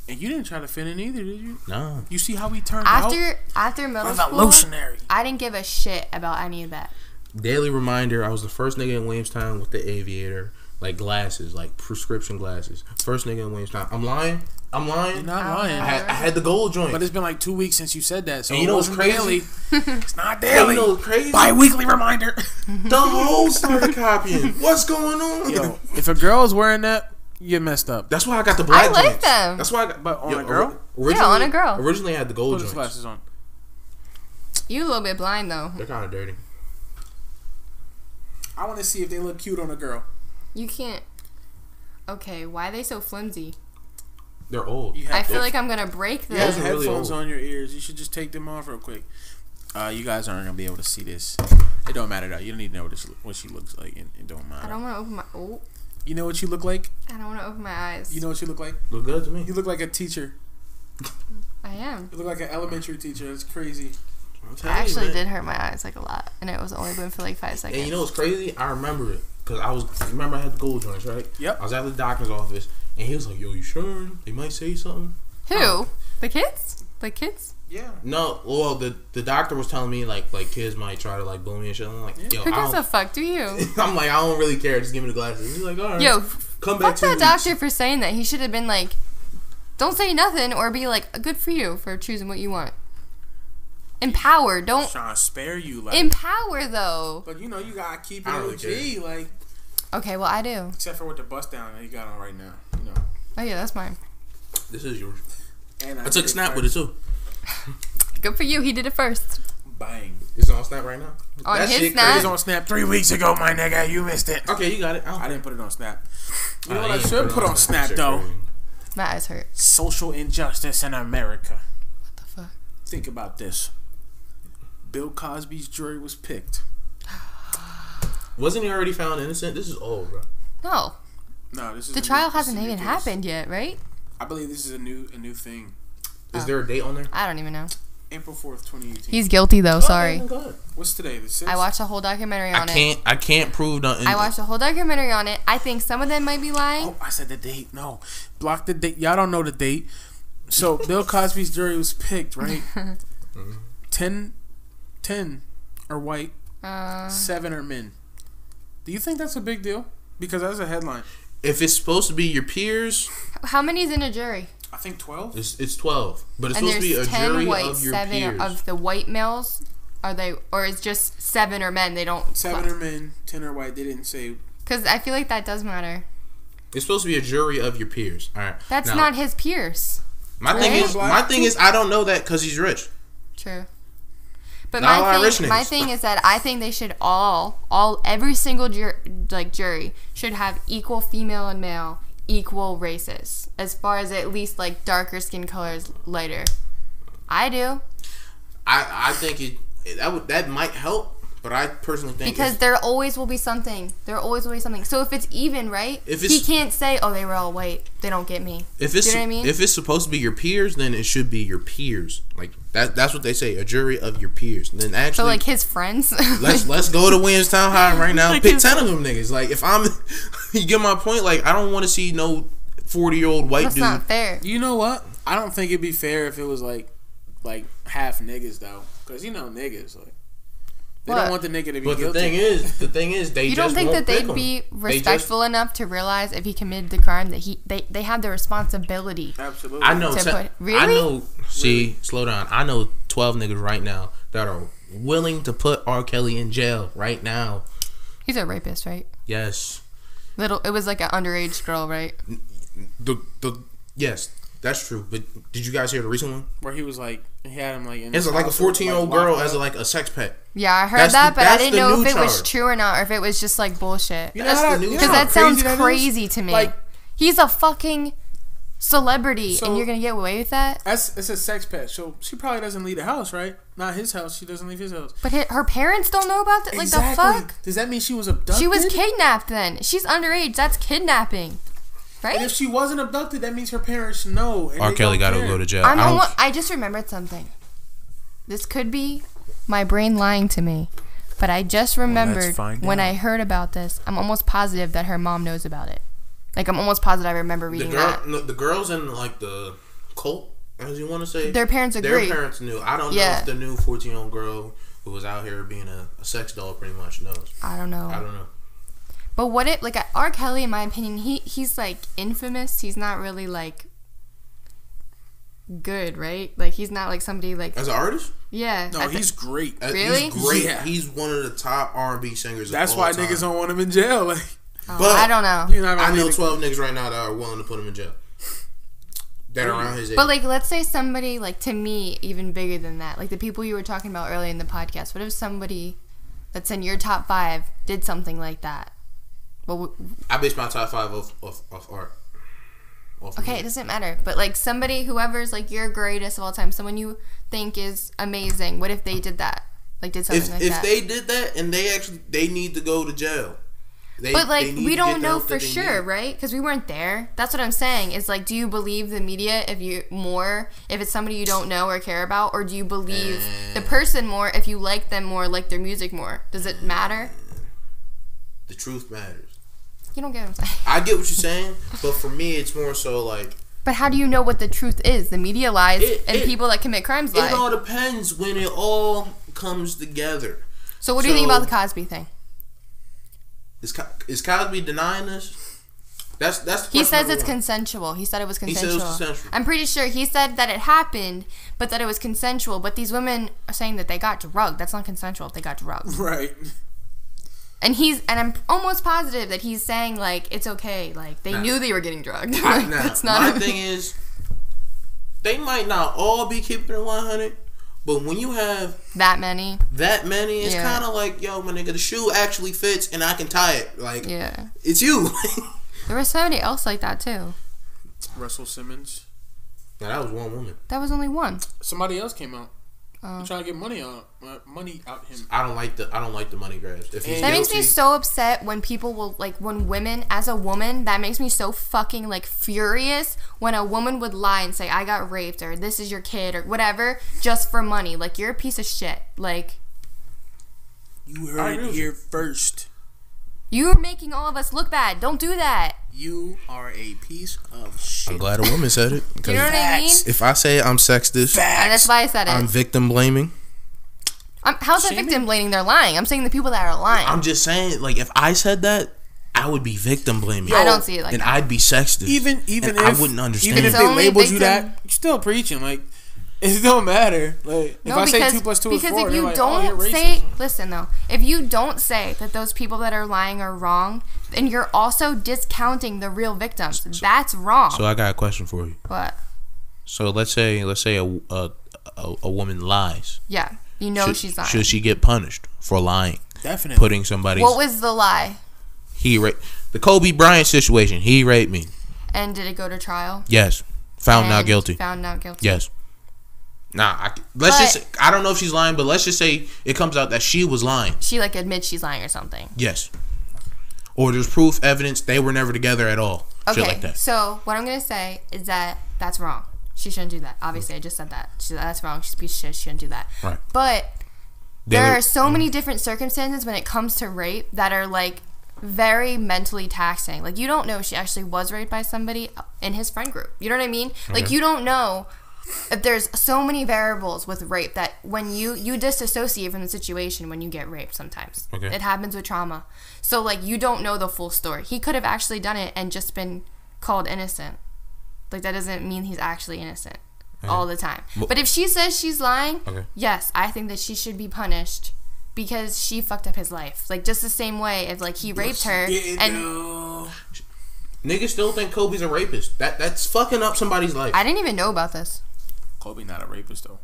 And you didn't try to fit in either, did you? No. You see how we turned out? After middle What about school, lotionary? I didn't give a shit about any of that. Daily reminder, I was the first nigga in Williamstown with the aviator, like glasses, like prescription glasses. First nigga in Williamstown. I'm lying? You're not lying. I had the gold joint. But it's been like 2 weeks since you said that. So and you know what's crazy? Daily. It's not daily. You know what's crazy? Bi-weekly reminder. The whole started copying. What's going on? Yo, if a girl's wearing that, you messed up. That's why I got the black I like joints. them. That's why I got. But on a girl? Yeah, on a girl. Originally I had the gold Put his joints. glasses on. You a little bit blind though. They're kind of dirty. I want to see if they look cute on a girl. You can't. Okay, why are they so flimsy? They're old. I feel like I'm gonna break them. You have Those are really headphones old. on your ears. You should just take them off real quick. You guys aren't gonna be able to see this. It don't matter though. You don't need to know what she looks like. It don't matter. I don't want to open my. Oh. You know what you look like? I don't want to open my eyes. You know what you look like? Look good to me. You look like a teacher. I am. You look like an elementary teacher. It's crazy. I actually did hurt my eyes like a lot, and it was only been for like 5 seconds. And you know what's crazy? I remember it because remember I had the gold joints, right? Yep. I was at the doctor's office, and he was like, "Yo, you sure? They might say something." Who? The kids? The kids? Yeah. No, well, the doctor was telling me like kids might try to like bully me and shit. I'm like, yo, Who gives a fuck? Do you? I'm like, I don't really care. Just give me the glasses. He's like, all right. Yo, come back. Fuck that doctor for saying that. He should have been like, don't say nothing or be like, good for you for choosing what you want. Empower. Don't. Trying to spare you. Like, empower though. But you know you gotta keep it I don't OG. really Like. Okay, well I do. Except for with the bust down that he got on right now. You know. Oh yeah, that's mine. This is yours. And I took Snap with it too. Good for you. He did it first. Bang. It's on Snap right now. On That his shit Snap? It was on Snap 3 weeks ago, my nigga. You missed it. Okay, you got it. I didn't put it on Snap. You know what I ain't should put on Snap though? My eyes hurt. Social injustice in America. What the fuck? Think about this. Bill Cosby's jury was picked. Wasn't he already found innocent? This is old, bro. No, this is the trial hasn't even happened yet, right? I believe this is a new thing. Is there a date on there? I don't even know. April 4th, 2018. He's guilty though. Sorry. What's today? The 6th? I watched a whole documentary on it. I can't prove nothing. I watched a whole documentary on it. I think some of them might be lying. Oh, I said the date. No, block the date. Y'all don't know the date. So Bill Cosby's jury was picked, right? 10 are white, 7 are men. Do you think that's a big deal? Because that's a headline. If it's supposed to be your peers, How many's in a jury? I think 12. it's 12, but it's And supposed to be a there's 10 jury white, of your 7 peers. of the white males. Are they, or it's just 7 are men? They don't. 7 are men, 10 are white. They didn't say. Because I feel like that does matter. It's supposed to be a jury of your peers. All right. That's Now, not his peers. My thing is, I don't know that because he's rich. True. But Not a lot of rich my niggas. thing is that I think they should every single jury should have equal female and male, equal races, as far as at least like darker skin colors, lighter. I do. I think that might help, but I personally think Because there always will be something. So if it's even, right? He can't say, "Oh, they were all white. They don't get me." if it's you know what I mean? if it's supposed to be your peers, then it should be your peers. Like that's what they say, a jury of your peers. And then actually, So like his friends. let's go to Williamstown High right now. Like Pick his- 10 of them niggas. Like if I'm, you get my point. Like I don't want to see no 40-year-old white That's dude. not fair. You know what? I don't think it'd be fair if it was like half niggas though, because niggas like they What? don't want the nigga to be But guilty. the thing is, they You just don't think won't that they'd pick 'em. be They just- respectful enough to realize if he committed the crime that they have the responsibility? Absolutely. I know. To put- really? I know. See, slow down. I know 12 niggas right now that are willing to put R. Kelly in jail right now. He's a rapist, right? Yes. It was like an underage girl, right? Yes, that's true. But did you guys hear the recent one? Where he was like, he had him like in It's his like a house, 14-year-old like, girl locked as up. like a sex pet. Yeah, I heard That's that, the- but I that's didn't the know new if it was charge. true or not, or if it was just like bullshit. You know That's how the new Because charge. that sounds is? crazy to me. Like, He's a fucking celebrity, So- and you're gonna get away with that? it's a sex pet, so she probably doesn't leave the house, right? Not his house. She doesn't leave his house. But her parents don't know about that. Like the Exactly. fuck? Does that mean she was abducted? She was kidnapped. Then she's underage. That's kidnapping, right? And if she wasn't abducted, that means her parents know. And R. they Kelly don't got to care. go to jail. I just remembered something. This could be my brain lying to me, but I just remembered find when out. I heard about this. I'm almost positive that her mom knows about it. Like I'm almost positive I remember reading that. The girls in like the cult, as you want to say, Their parents agree. Their parents knew. I don't know if the new 14-year-old girl who was out here being a sex doll pretty much knows. I don't know. But what it like R. Kelly, in my opinion, he's like infamous. He's not really like good, right? Like he's not like somebody like As an artist? yeah. No, he's great. Really? He's great. Yeah. He's one of the top R&B singers. That's of all why time. niggas don't want him in jail. Like, Oh, But- I don't know. you're not gonna I know leave 12 niggas right now that are willing to put him in jail. That are around his age. But like, let's say somebody like to me even bigger than that, like the people you were talking about earlier in the podcast. What if somebody that's in your top 5 did something like that? Well, I base my top 5 off art. Off okay, it music. doesn't matter. But like somebody, whoever's like your greatest of all time, someone you think is amazing. What if they did that? Like did something like If that? they did that and they need to go to jail. But like need we to don't get the know help for that they sure, need. right? Because we weren't there. That's what I'm saying. Is like, do you believe the media if it's somebody you don't know or care about, or do you believe the person more if you like them more, like their music more? Does it matter? The truth matters. You don't get what I'm saying. I get what you're saying, but for me, it's more so like But how do you know what the truth is? The media lies, and people that commit crimes lie. it all depends when it all comes together. So what do you think about the Cosby thing? Is Cosby denying this? That's the He question says number it's one. consensual. He said it was He said consensual. it was consensual. I'm pretty sure he said that it happened, but that it was consensual. But these women are saying that they got drugged. That's not consensual if they got drugged. right. And I'm almost positive that he's saying like it's okay. Like they knew they were getting drugged. Now, That's not. my thing is, they might not all be keeping it 100, but when you have that many. it's Yeah. kind of like, yo, my nigga, the shoe actually fits and I can tie it. Like, Yeah. it's you. There was somebody else like that too. Russell Simmons. Now, that was one woman. That was only one. Somebody else came out. Trying to get money out him. I don't like the money grabs. If he's that guilty, makes me so upset when people will when women, as a woman, that makes me so fucking furious when a woman would lie and say I got raped or this is your kid or whatever just for money. You're a piece of shit. You heard it here first. You're making all of us look bad. Don't do that. You are a piece of shit. I'm glad a woman said it. You know what I mean? If I say I'm sexist, and that's why I said it. I'm victim blaming. How's that victim blaming? They're lying. I'm saying the people that are lying. I'm just saying, if I said that, I would be victim blaming. I don't see it like and that. I'd be sexist. Even if I wouldn't understand. Even if It's they only labeled you victim. that, you're still preaching. It don't matter. If I say 2 + 2 is 4, because if you you're don't you're say, racist. listen though, if you don't say that those people that are lying are wrong, then you're also discounting the real victims. That's wrong. So I got a question for you. What? So let's say a woman lies. Yeah, she's lying. Should she get punished for lying? Definitely. Putting somebody. What was the lie? The Kobe Bryant situation. He raped me. And did it go to trial? Yes. Found not guilty. Found not guilty. Yes. I don't know if she's lying, but let's just say it comes out that she was lying. She admits she's lying or something. Yes. Or there's proof, evidence, they were never together at all. Okay, Shit like that. So what I'm going to say is that's wrong. She shouldn't do that. Obviously, I just said that. That's wrong. She's a piece of shit. She shouldn't do that. Right. But there are so many different circumstances when it comes to rape that are very mentally taxing. You don't know if she actually was raped by somebody in his friend group. You know what I mean? Okay. You don't know if there's so many variables with rape that when you disassociate from the situation when you get raped sometimes. Okay. It happens with trauma. So you don't know the full story. He could have actually done it and just been called innocent. That doesn't mean he's actually innocent all the time. But if she says she's lying, yes, I think that she should be punished because she fucked up his life. Just the same way if he raped her and niggas still think Kobe's a rapist. That's fucking up somebody's life. I didn't even know about this. Kobe not a rapist though.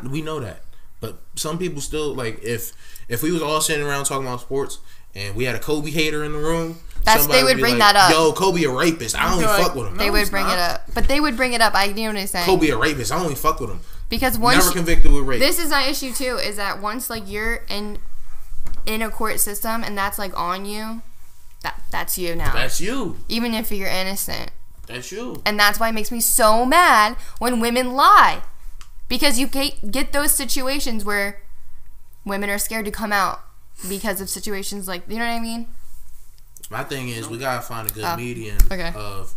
We know that, but some people still if we was all sitting around talking about sports and we had a Kobe hater in the room, they would bring that up. Yo, Kobe a rapist. I only fuck with him. They would bring it up, but they would bring it up. I knew what I'm saying. Kobe a rapist. I only fuck with him because once never convicted with rape. This is my issue too. Is that once you're in a court system and that's on you, that's you now. That's you. Even if you're innocent. That's you. And that's why it makes me so mad when women lie. Because you get those situations where women are scared to come out because of situations you know what I mean? My thing is we gotta find a good median of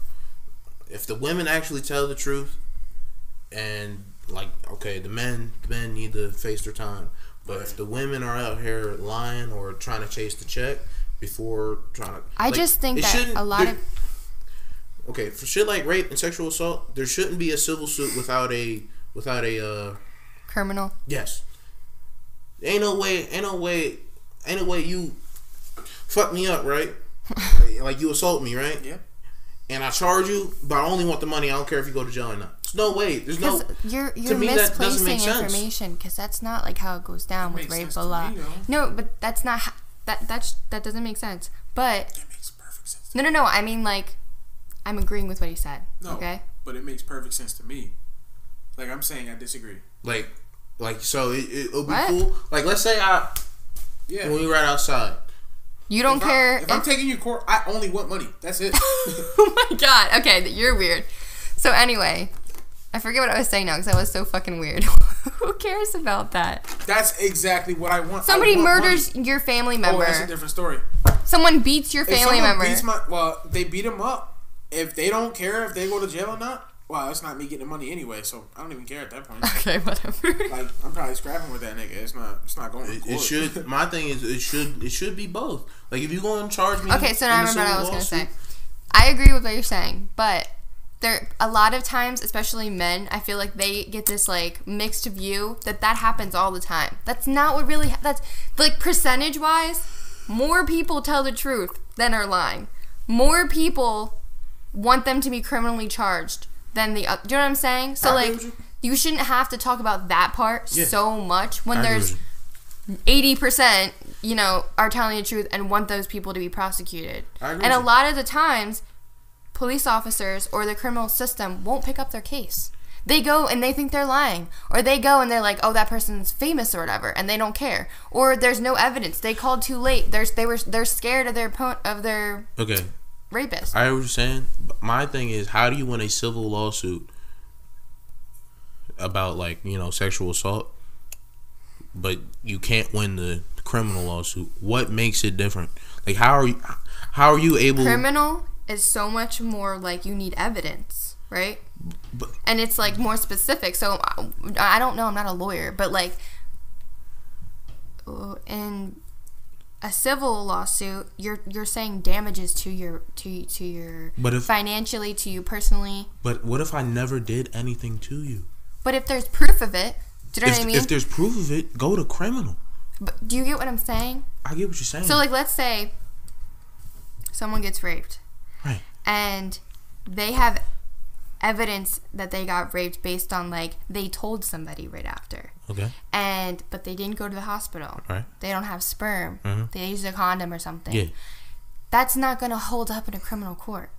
if the women actually tell the truth and the men need to face their time. But if the women are out here lying or trying to chase the check before trying to I just think that a lot of for shit like rape and sexual assault, there shouldn't be a civil suit without a criminal. Yes. Ain't no way you fuck me up, right? You assault me, right? Yeah. And I charge you, but I only want the money. I don't care if you go to jail or not. There's no way. There's no. You're me, that doesn't make misplacing sense. information because that's not how it goes down with rape a lot. No, but that's not that doesn't make sense. But That makes perfect sense. No. I mean I'm agreeing with what he said. No, okay. But it makes perfect sense to me. I'm saying I disagree. So it'll be What? cool. Let's say when we ride outside. You don't care if I'm taking you to court, I only want money. That's it. Oh my god. Okay, you're weird. So anyway, I forget what I was saying now because I was so fucking weird. Who cares about that? That's exactly what I want. Somebody murders your family member. Oh, that's a different story. Someone beats your family member. They beat him up. If they don't care if they go to jail or not, well, it's not me getting the money anyway, so I don't even care at that point. Okay, whatever. I'm probably scrapping with that nigga. It's not going to court. It should. My thing is, it should be both. If you going to charge me. Okay, so now I remember what I was going to say. I agree with what you're saying, but there a lot of times, especially men, I feel they get this mixed view that happens all the time. That's not what really. That's percentage wise, more people tell the truth than are lying. More people want them to be criminally charged than the other. Do you know what I'm saying? So you shouldn't have to talk about that part so much when there's 80%, are telling the truth and want those people to be prosecuted. And a lot of the times, police officers or the criminal system won't pick up their case. They go and they think they're lying, or they go and they're like, oh, that person's famous or whatever, and they don't care, or there's no evidence. They called too late. They're scared of their okay rapist. I hear what you're saying. My thing is, how do you win a civil lawsuit about like sexual assault, but you can't win the criminal lawsuit? What makes it different? Like how are you able? Criminal is so much more like you need evidence, right? And it's like more specific. So I don't know, I'm not a lawyer, but like in a civil lawsuit, you're saying damages to your financially, to you personally. But what if I never did anything to you? But if there's proof of it, do you know what I mean? If there's proof of it, go to criminal. But do you get what I'm saying? I get what you're saying. So like, let's say someone gets raped, right, and they have evidence that they got raped based on like they told somebody right after. Okay. But they didn't go to the hospital. Right. They don't have sperm. Mm-hmm. They used a condom or something. Yeah. That's not gonna hold up in a criminal court.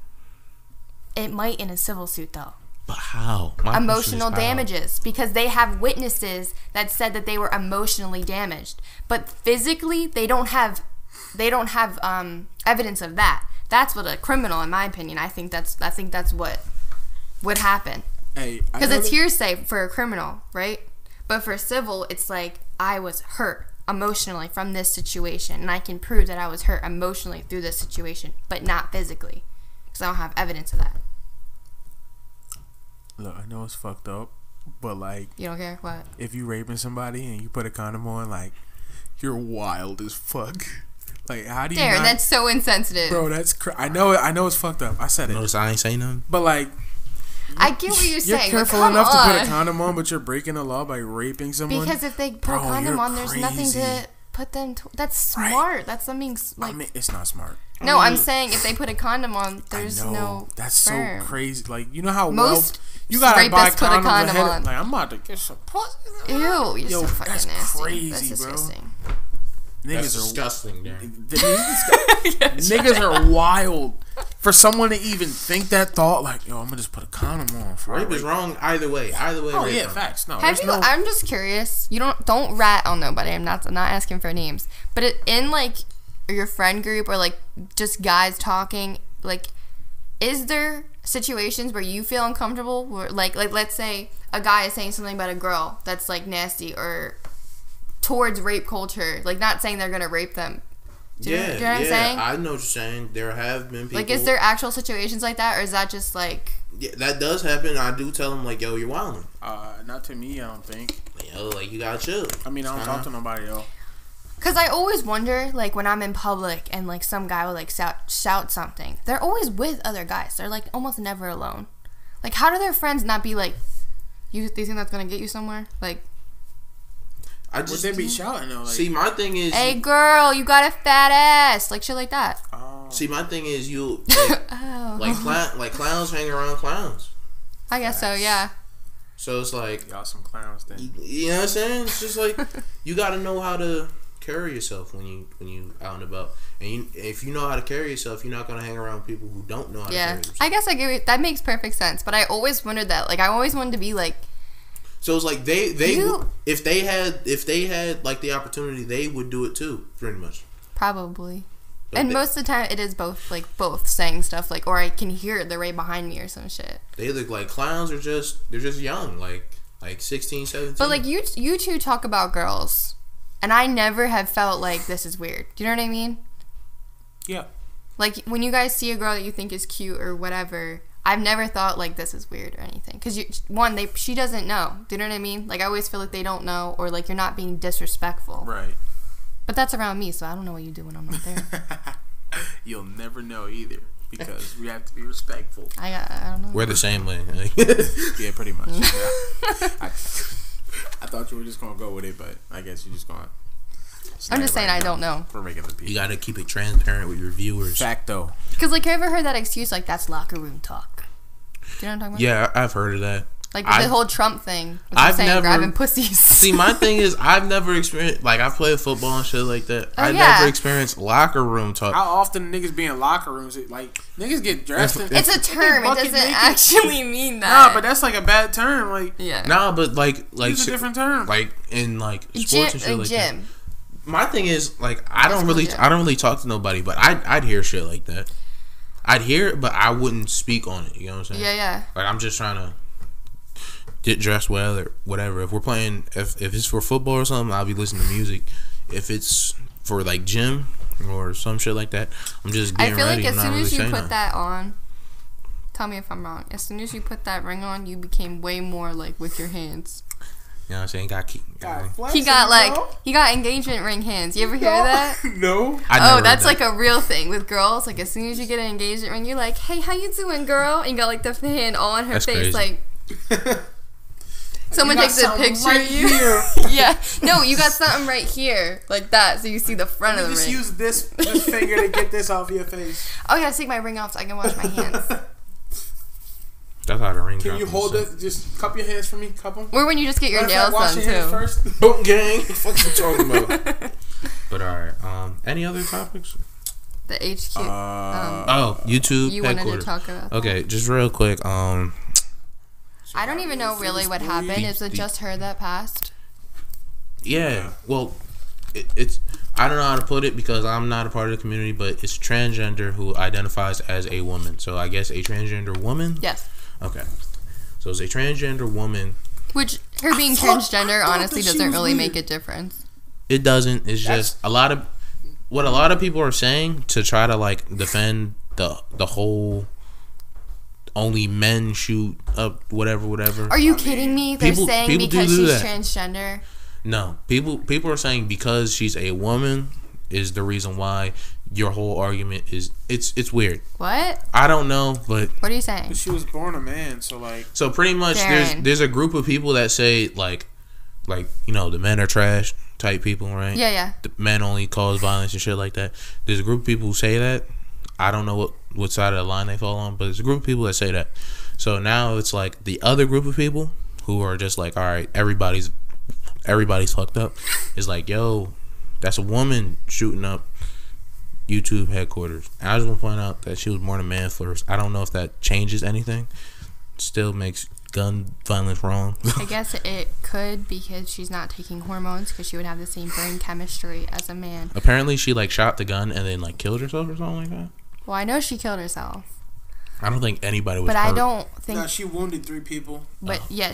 It might in a civil suit though. But how? Emotional damages, because they have witnesses that said that they were emotionally damaged, but physically they don't have evidence of that. That's what a criminal, in my opinion. I think that's what would happen. Hey, because it's hearsay for a criminal, right? But for civil, it's like I was hurt emotionally from this situation, and I can prove that I was hurt emotionally through this situation, but not physically, because I don't have evidence of that. Look, I know it's fucked up, but like, you don't care what? If you raping somebody and you put a condom on, like, you're wild as fuck. Like, how do you? Darren, that's so insensitive, bro. That's I know it's fucked up. I said it. Notice I ain't saying nothing. But like, I get what you're saying. You're careful enough to put a condom on, but you're breaking the law by raping someone. Because if they put a condom on, there's nothing to put them. That's smart. Right. That's something like. I mean, it's not smart. No, I'm saying if they put a condom on, there's no. That's sperm. So crazy. Like, you know how most you gotta buy put a condom on. Like, I'm about to get some pussy. Ew, you're so fucking that's nasty. Crazy, that's disgusting. Bro. That's disgusting, Darren. Niggas are wild. For someone to even think that thought, like, yo, I'm gonna just put a condom on. Rape is wrong either way. Oh yeah, facts. No, I'm just curious. You don't rat on nobody. I'm not asking for names. But in like your friend group or like just guys talking, like, is there situations where you feel uncomfortable? Where like let's say a guy is saying something about a girl that's like nasty or towards rape culture, like not saying they're gonna rape them. Do you know what I'm saying? I know what you're saying. There have been people. Like, is there actual situations like that, or is that just like? Yeah, that does happen. I do tell them like, yo, you're wilding. Not to me, I don't think. Yo, like you gotta chill. I mean, I don't talk to nobody, yo. Cause I always wonder, like when I'm in public and like some guy will like shout something, they're always with other guys. They're like almost never alone. Like, how do their friends not be like, do you think that's gonna get you somewhere? Like. Would they be shouting though? Like, see, my thing is, hey girl, you got a fat ass, like shit like that. Oh. See, my thing is, you like clowns hang around clowns. I guess so, yeah. So it's like y'all some clowns then. You know what I'm saying? It's just like you got to know how to carry yourself when you out and about. And if you know how to carry yourself, you're not gonna hang around people who don't know how to carry yourself. I guess I get it. That makes perfect sense. But I always wondered that. Like, I always wanted to be like. So it's like if they had like the opportunity, they would do it too, pretty much. Probably. But and most of the time, it is both saying stuff like, or I can hear it, they're right behind me or some shit. They look like clowns, or they're just young, like 16, 17. But like you two talk about girls, and I never have felt like this is weird. Do you know what I mean? Yeah. Like when you guys see a girl that you think is cute or whatever, I've never thought like this is weird or anything. Because she doesn't know. Do you know what I mean? Like I always feel like they don't know, or like you're not being disrespectful. Right. But that's around me, so I don't know what you do when I'm not there. You'll never know either, because we have to be respectful. I don't know. We're the same way. Yeah, pretty much. Yeah. I thought you were just gonna go with it, but I guess you're just gonna. I'm just saying I don't know. For regular people, you gotta keep it transparent with your viewers. Fact though. Because like, you ever heard that excuse like that's locker room talk? Do you know what I'm talking about? Yeah, I've heard of that. Like with the whole Trump thing. I've saying, never grabbing pussies. See, my thing is, I've never experienced, like, I play football and shit like that. Oh, I never experienced locker room talk. How often niggas be in locker rooms? Like, niggas get dressed in. It's a term. It doesn't actually mean that. Nah, but that's like a bad term. Like, yeah. Nah, but like it's a different term. Like in like sports and shit like gym. that. My thing is, like, I don't really talk to nobody, but I'd hear shit like that. I'd hear it, but I wouldn't speak on it. You know what I'm saying? Yeah, yeah. Like, I'm just trying to get dressed well or whatever. If we're playing, if it's for football or something, I'll be listening to music. If it's for like gym or some shit like that, I'm just getting ready. I feel like as soon as you put that on, tell me if I'm wrong. As soon as you put that ring on, you became way more like with your hands. You know what I'm saying? He got engagement ring hands. You ever hear that? No. That's like a real thing with girls. Like as soon as you get an engagement ring, you're like, "Hey, how you doing, girl?" And you got like the hand all on her face, crazy. like. Someone takes a picture of you. Yeah. No, you got something right here, like that, so you see the front of the ring. Just use this finger to get this off your face. Oh, I gotta take my ring off so I can wash my hands. That's how the ring. Can you hold it? Just cup your hands for me. Cup them. Or when you just get your nails done too. First. Boom gang. What the fuck you talking about? But alright. Any other topics? The HQ. YouTube. You headquarters. wanted to talk about. Okay, just real quick. I don't even know really what happened. Is it just her that passed? Yeah. Well, it's I don't know how to put it because I'm not a part of the community, but it's transgender who identifies as a woman. So I guess a transgender woman. Yes. Okay. So it's a transgender woman. Which her being transgender honestly doesn't really make a difference. It doesn't. It's just a lot of people are saying to try to like defend the whole only men shoot up whatever. Are you kidding me? They're saying because she's transgender. No, people are saying because she's a woman is the reason why your whole argument is it's weird. What? I don't know, but what are you saying? But she was born a man, so like. So pretty much, Darren. there's a group of people that say like you know the men are trash type people, right? Yeah, yeah. The men only cause violence and shit like that. There's a group of people who say that. I don't know what side of the line they fall on, but there's a group of people that say that. So now it's like the other group of people who are just like, all right, everybody's fucked up. It's like, yo, that's a woman shooting up YouTube headquarters. And I just want to point out that she was born a man first. I don't know if that changes anything. Still makes gun violence wrong. I guess it could because she's not taking hormones because she would have the same brain chemistry as a man. Apparently she like shot the gun and then like killed herself or something like that. Well, I know she killed herself. I don't think anybody was But hurt. I don't think... No, she wounded 3 people. But yeah,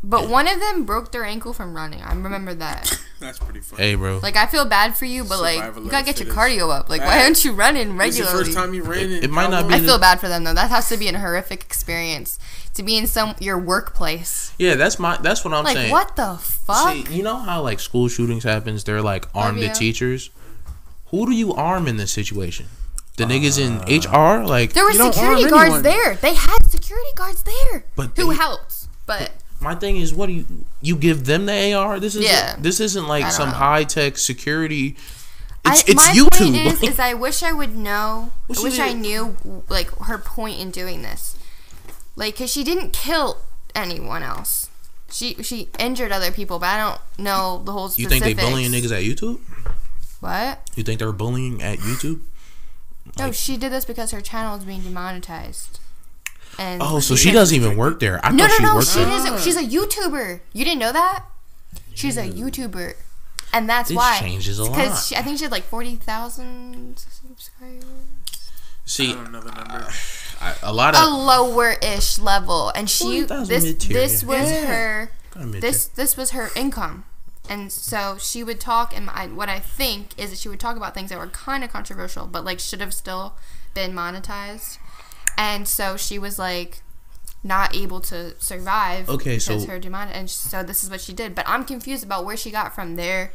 But one of them broke their ankle from running. I remember that. That's pretty funny. Hey, bro. Like, I feel bad for you, but like, you gotta get your cardio up. Like, why aren't you running regularly? It's the first time you ran it might not be... I feel bad for them, though. That has to be a horrific experience. To be in your workplace. Yeah, that's what I'm saying. Like, what the fuck? See, you know how like school shootings happens? They're like armed the teachers. Who do you arm in this situation? The niggas in HR? Like, there were security guards there. They had security guards there. But who helped? But my thing is, what do you give them the AR? This isn't like some high tech security. It's YouTube. My point is I wish I would know. I wish I knew like her point in doing this. Like, cause she didn't kill anyone else. She injured other people, but I don't know the whole specifics. You think they bullying niggas at YouTube? What? You think they're bullying at YouTube? No, she did this because her channel is being demonetized. And so she doesn't even work there. I no, thought no, she worked there. She's a YouTuber. You didn't know that? She's a YouTuber, and that's this why. Changes a lot. Because I think she had like 40,000 subscribers. See, I don't know the number. A lot of lower-ish level, and this was her income. And so she would talk, and what I think is that she would talk about things that were kind of controversial, but like should have still been monetized. And so she was like not able to survive because her demand. And so this is what she did. But I'm confused about where she got from there.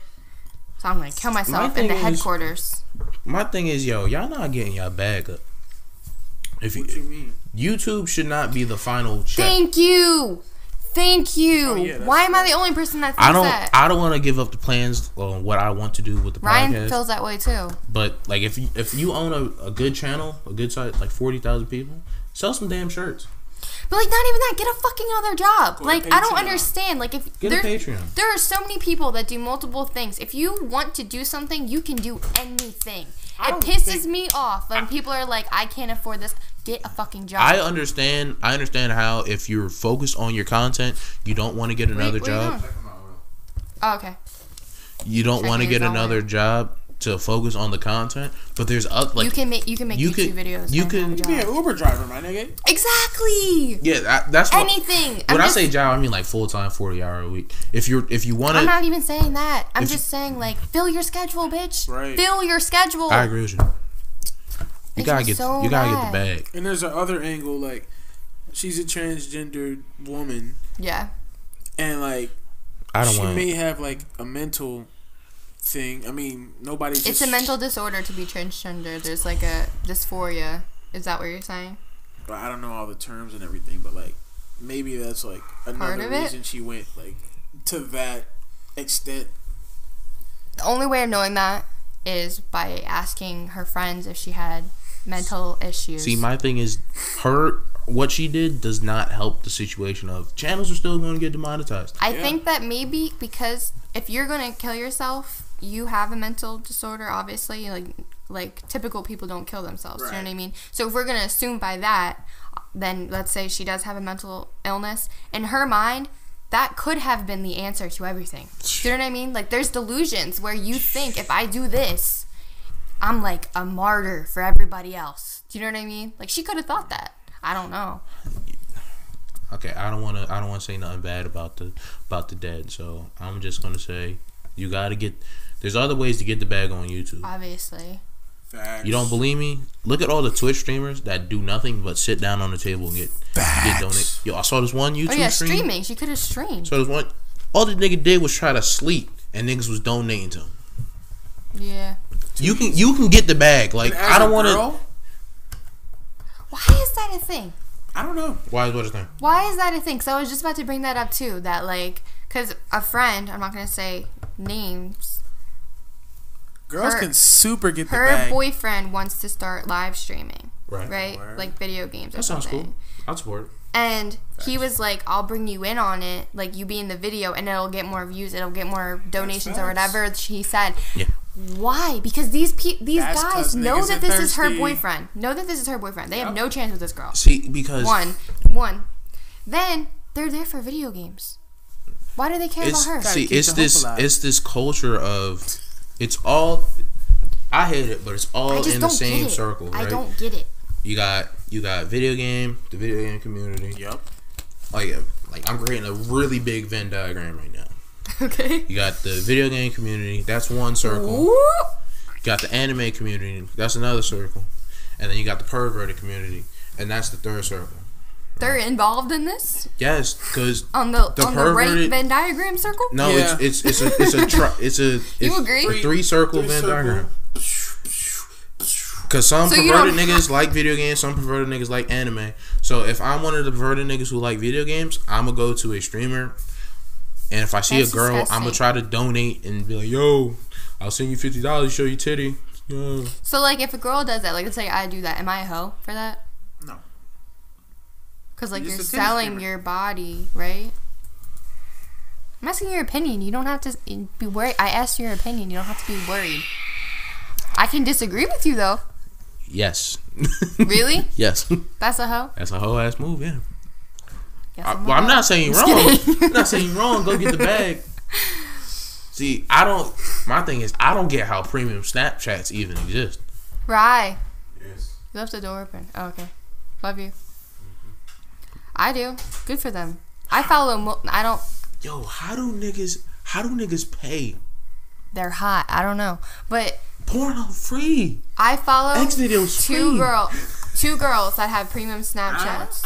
So I'm gonna kill myself in the headquarters. My thing is, y'all not getting y'all bag up. What you mean? YouTube should not be the final check. Thank you. Oh, yeah, why am I the only person that thinks that? I don't want to give up the plans on what I want to do with the Ryan podcast. feels that way too. But like, if you own a good channel, a good site, like 40,000 people, sell some damn shirts. But like, not even that. Get a fucking other job. Go like, to I don't Patreon. understand. Like, if Get a Patreon. There are so many people that do multiple things. If you want to do something, you can do anything. It pisses me off when people are like, I can't afford this. Get a fucking job. I understand how if you're focused on your content, you don't want to get another job. Oh, okay. You don't want to get another job to focus on the content, but there's like you can make YouTube videos. You can be an Uber driver, my nigga. Exactly. Yeah, that's what, anything. When I say job, I mean like full time, 40-hour a week. If you want to, I'm not even saying that. I'm just saying like fill your schedule, bitch. Right. Fill your schedule. I agree with you. You gotta get the bag. And there's another angle, like she's a transgendered woman. Yeah. And like she may have like a mental thing. I mean, nobody's. It's a mental disorder to be transgender. There's like a dysphoria. Is that what you're saying? I don't know all the terms and everything, but like maybe that's like another reason she went like to that extent. The only way of knowing that is by asking her friends if she had mental issues. See, my thing is what she did does not help the situation of channels are still going to get demonetized. I think that maybe because if you're going to kill yourself, you have a mental disorder, obviously. Like typical people don't kill themselves. Right. You know what I mean? So if we're going to assume by that, then let's say she does have a mental illness. In her mind, that could have been the answer to everything. Do you know what I mean? Like there's delusions where you think if I do this, I'm like a martyr for everybody else. Do you know what I mean? Like she could have thought that. I don't know. Okay, I don't want to say nothing bad about the dead. So I'm just gonna say you gotta get. There's other ways to get the bag on YouTube. Obviously. Facts. You don't believe me? Look at all the Twitch streamers that do nothing but sit down on the table and get donated. Yo, I saw this one YouTube stream. Streaming. She could have streamed. So this one, all the nigga did was try to sleep, and niggas was donating to him. Yeah. You can get the bag. Like I don't want to. Why is that a thing? I don't know. Why is what a thing? Why is that a thing? So I was just about to bring that up too. That like, cause a friend, I'm not gonna say names. Girls can super get the her bag. Her boyfriend wants to start live streaming. Right. Like video games. That sounds cool. I'd support it. And he was like, I'll bring you in on it. Like, you be in the video, and it'll get more views. It'll get more donations or whatever. He said. Yeah. Why? Because these guys know that this is her boyfriend. Know that this is her boyfriend. They have no chance with this girl. See, because one. Then they're there for video games. Why do they care about her? See, it's this culture of it's all. I hate it, but it's all in the same circle. Right? I don't get it. You got the video game community. Yep. Like I'm creating a really big Venn diagram right now. Okay. You got the video game community. That's one circle. Ooh. You got the anime community. That's another circle. And then you got the perverted community, and that's the third circle. They're involved in this? Yes, because on the right Venn diagram circle. No, yeah. it's a you agree? A 3-circle Venn diagram. Because some perverted niggas like video games, some perverted niggas like anime. So if I'm one of the perverted niggas who like video games, I'm gonna go to a streamer, and if I see a girl, disgusting. I'm gonna try to donate and be like, "Yo, I'll send you $50 to show you titty." Yo. So like, if a girl does that, like let's say I do that, am I a hoe for that? No. Because like you're selling your body, right? I'm asking your opinion. You don't have to be worried. I asked your opinion. You don't have to be worried. I can disagree with you though. Yes. Really? Yes. That's a hoe? That's a hoe ass move, yeah. I'm not saying you're wrong. I'm not saying you're wrong. Go get the bag. See, my thing is, I don't get how premium Snapchats even exist. Right. Yes. You left the door open. Oh, okay. Love you. I do. Good for them. I follow, I don't. Yo, how do niggas pay? They're hot. I don't know. But. Porno free. I follow X videos two girls that have premium Snapchats.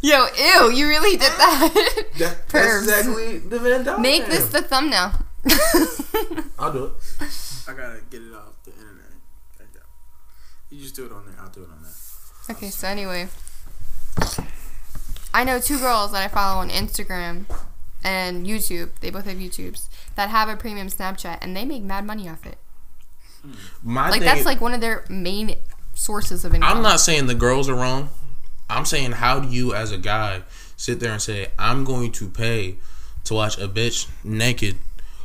Yo, ew, you really did that. That's exactly the Venn diagram. Make this the thumbnail. I'll do it. I gotta get it off the internet. You just do it on there. I'll do it on that. Okay, so anyway. I know 2 girls that I follow on Instagram and YouTube. They both have YouTubes that have a premium Snapchat, and they make mad money off it. That's like one of their main sources of income. I'm not saying the girls are wrong. I'm saying, how do you as a guy sit there and say, I'm going to pay to watch a bitch naked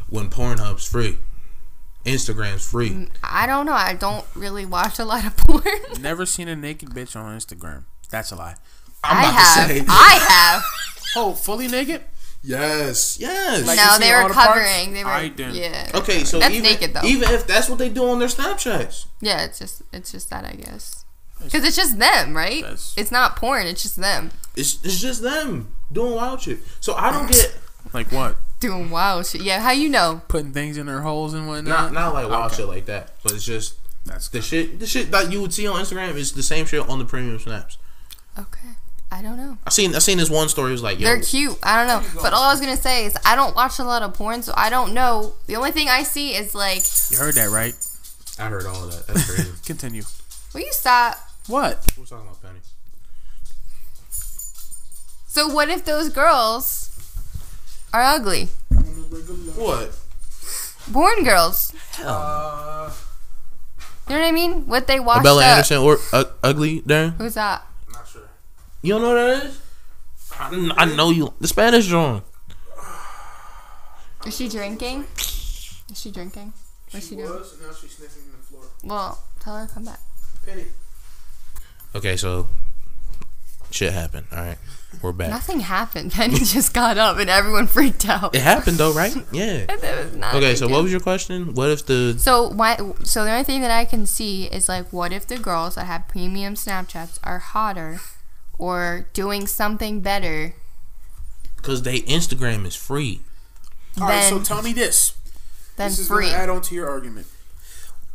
when Pornhub's free? Instagram's free. I don't know. I don't really watch a lot of porn. Never seen a naked bitch on Instagram. That's a lie. I'm about to say. I have. Oh, fully naked? Yes. Like, no, you they see were all the parts? covering. They were. I didn't. Yeah. Okay, so that's even, naked though. Even if that's what they do on their Snapchats. Yeah, it's just that, I guess. Because it's just them, right? It's not porn. It's just them. It's just them doing wild shit. So I don't get like what? Doing wild shit. Yeah, how you know? Putting things in their holes and whatnot. Not like wild shit like that, but it's just that's the shit. The shit that you would see on Instagram is the same shit on the premium snaps. Okay, I don't know. I seen this one story. It was like, yo, they're cute. I don't know, but all I was gonna say is I don't watch a lot of porn, so I don't know. The only thing I see is like. You heard that, right? I heard all of that. That's crazy. Continue. Will you stop? What? We're talking about Penny. So what if those girls are ugly? What? Porn girls. Hell. You know what I mean? What they washed Bella up. Anderson or ugly, Darren? Who's that? Not sure. You don't know who that is? I know you. The Spanish drawing. Is she drinking? Is she drinking? What's she doing? And now she's sniffing the floor. Well, tell her to come back. Penny. Okay, so shit happened. All right, we're back. Nothing happened. Penny just got up and everyone freaked out. It happened though, right? Yeah. It was not Okay, so what was your question? What if the So the only thing that I can see is like, what if the girls that have premium Snapchats are hotter or doing something better? Because they Instagram is free. Alright, so tell me this. Then This is free. going to add on to your argument.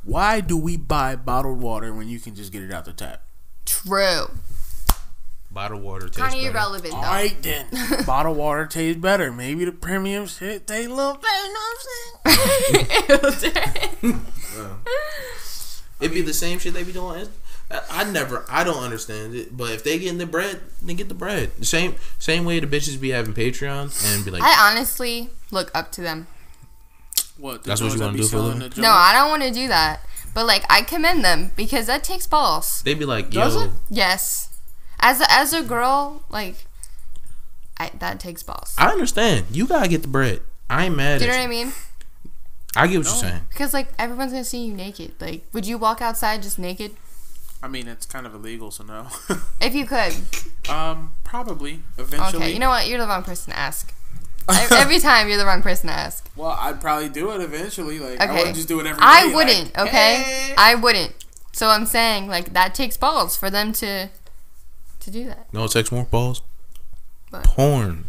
Why do we buy bottled water when you can just get it out the tap? True. Bottled water tastes Kind of better. irrelevant though. Alright then. Bottled water tastes better. Maybe the premium shit tastes a little better. You know what I'm saying? It'd be the same shit they be doing. I don't understand it. But if they getting the bread, they get the bread. The same way the bitches be having Patreons and be like, I honestly look up to them. What? That's what you want to do for a living? No, I don't want to do that. But like, I commend them because that takes balls. They be like, Does yo. it? Yes. As a girl, like, that takes balls. I understand. You gotta get the bread. I ain't mad Do you at know you. what I mean? I get what you're saying. Because like everyone's gonna see you naked. Like, would you walk outside just naked? I mean, it's kind of illegal, so no. If you could. Probably. Eventually. Okay, you know what? You're the wrong person to ask. Every time you're the wrong person to ask. Well, I'd probably do it eventually. Like, I Okay. wouldn't just do it every day. I wouldn't, like, okay? hey. I wouldn't. So I'm saying, like, that takes balls for them to do that. No, it takes more balls. What? Porn.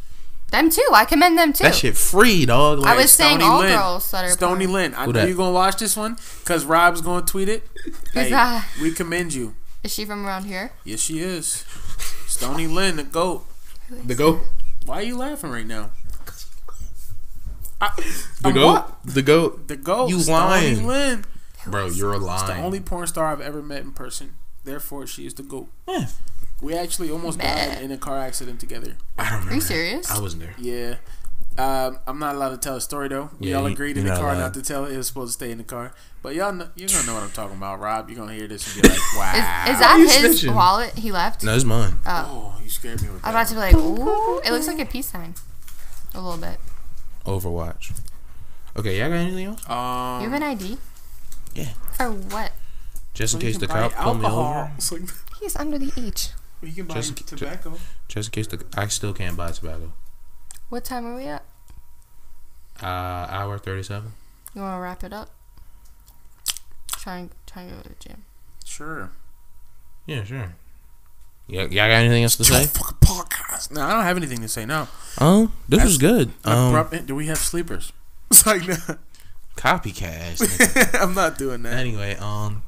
Them too. I commend them too. That shit free, dog. I Like, was saying Stony all Lynn. girls that are Stony porn. Lynn. I Who know that? you're going to watch this one because Rob's going to tweet it. Hey, that? we commend you. Is she from around here? Yes, she is. Stony Lynn, the GOAT. the goat. Why are you laughing right now? The goat. The goat. The GOAT. You Stony lying. Lynn. Bro, you're It's lying. the only porn star I've ever met in person. Therefore, she is the GOAT. Yeah. We actually almost died in a car accident together. I don't remember. Are you serious? I wasn't there. Yeah. I'm not allowed to tell a story though. We Yeah, all you- agreed in you're the not car allowed. not to tell it. It was supposed to stay in the car. But you're gonna know what I'm talking about, Rob. You're gonna hear this and be like, wow. Is that you his snitching? wallet he left? No, it's mine. Oh, you scared me with that. I'm about to be like, ooh. It looks like a peace sign. A little bit. Overwatch. Okay, y'all got anything else? You have an ID? Yeah. For what? Just in Well, you case the can buy cop pull me alcohol. over. It's like, He's under the age. you can buy Just- tobacco. Just in case I still can't buy tobacco. What time are we at? Hour 37. You want to wrap it up? Try and go to the gym. Sure. Yeah, sure. Y'all got anything else to say? Fucking podcast. No, I don't have anything to say. No. Oh, this was good. Do we have sleepers? It's like, no. Copycat. nigga. I'm not doing that. Anyway,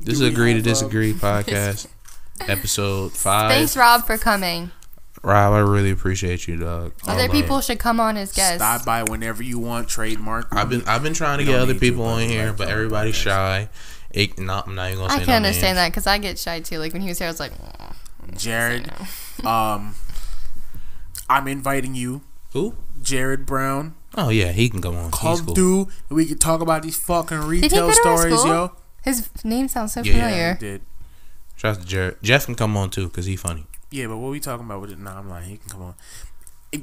this is we Agree to have, Disagree podcast, episode 5. Thanks, Rob, for coming. Rob, I really appreciate you, dog. Other people should come on as guests. Stop by whenever you want. Trademark. I've been trying to We get don't other need people to, on but here, like but on the everybody's podcast. shy. I'm not even gonna say I no can understand names. that because I get shy too. Like when he was here, I was like, Jared. I'm inviting you, Who? Jared Brown. Oh yeah, he can come on. He's Come cool. through and we can talk about these fucking Did he retail go to our stories, school? yo. His name sounds so Yeah. familiar. He did. Shout out to Jared. Jeff can come on too, cause he funny. Yeah, but what we talking about with it? Nah, I'm lying. He can come on.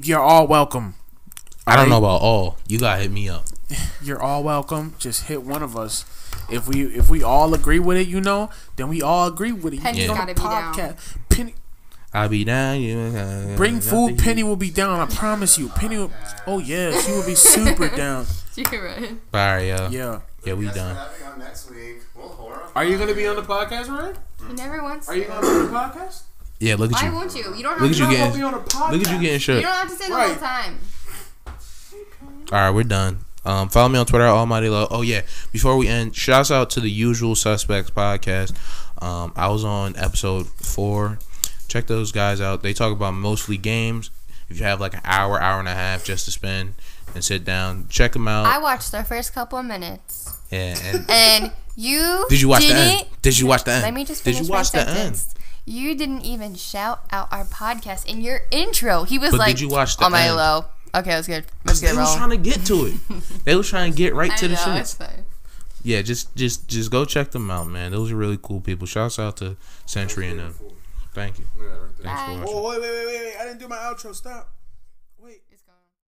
You're all welcome. I don't know about all. You gotta hit me up. You're all welcome. Just hit one of us. If we all agree with it, then we all agree with it. Penny's gotta be down. Penny, I'll be down. bring food. Penny will be down. I promise you. Penny will. Oh yeah, she will be super down. You're right. All right, Yeah. Yeah, we done. Next week. Are you gonna be on the podcast, Ryan? He never wants. Are you gonna be on the podcast? Yeah, look at Why you. won't you? You don't have Look at to. you getting. be on a podcast. Look at you getting You shook. don't have to say the whole time. All right, we're done. Follow me on Twitter at Almighty Low. Oh yeah, before we end, shouts out to the Usual Suspects podcast. I was on episode 4. Check those guys out. They talk about mostly games. If you have like an hour and a half just to spend and sit down, check them out. I watched the first couple of minutes. Yeah, and you did you watch the didn't- end? Did you watch the end? Let me just finish Did you my watch the end? sentence. You didn't even shout out our podcast in your intro. He was But like, did you watch the on my end? low. Okay, let's get They was trying to get to it. They was trying to get right to the shit. It's fine. Yeah, just go check them out, man. Those are really cool people. Shouts out to Century and them. Thank you. Thanks for watching. Oh wait! I didn't do my outro. Stop. Wait.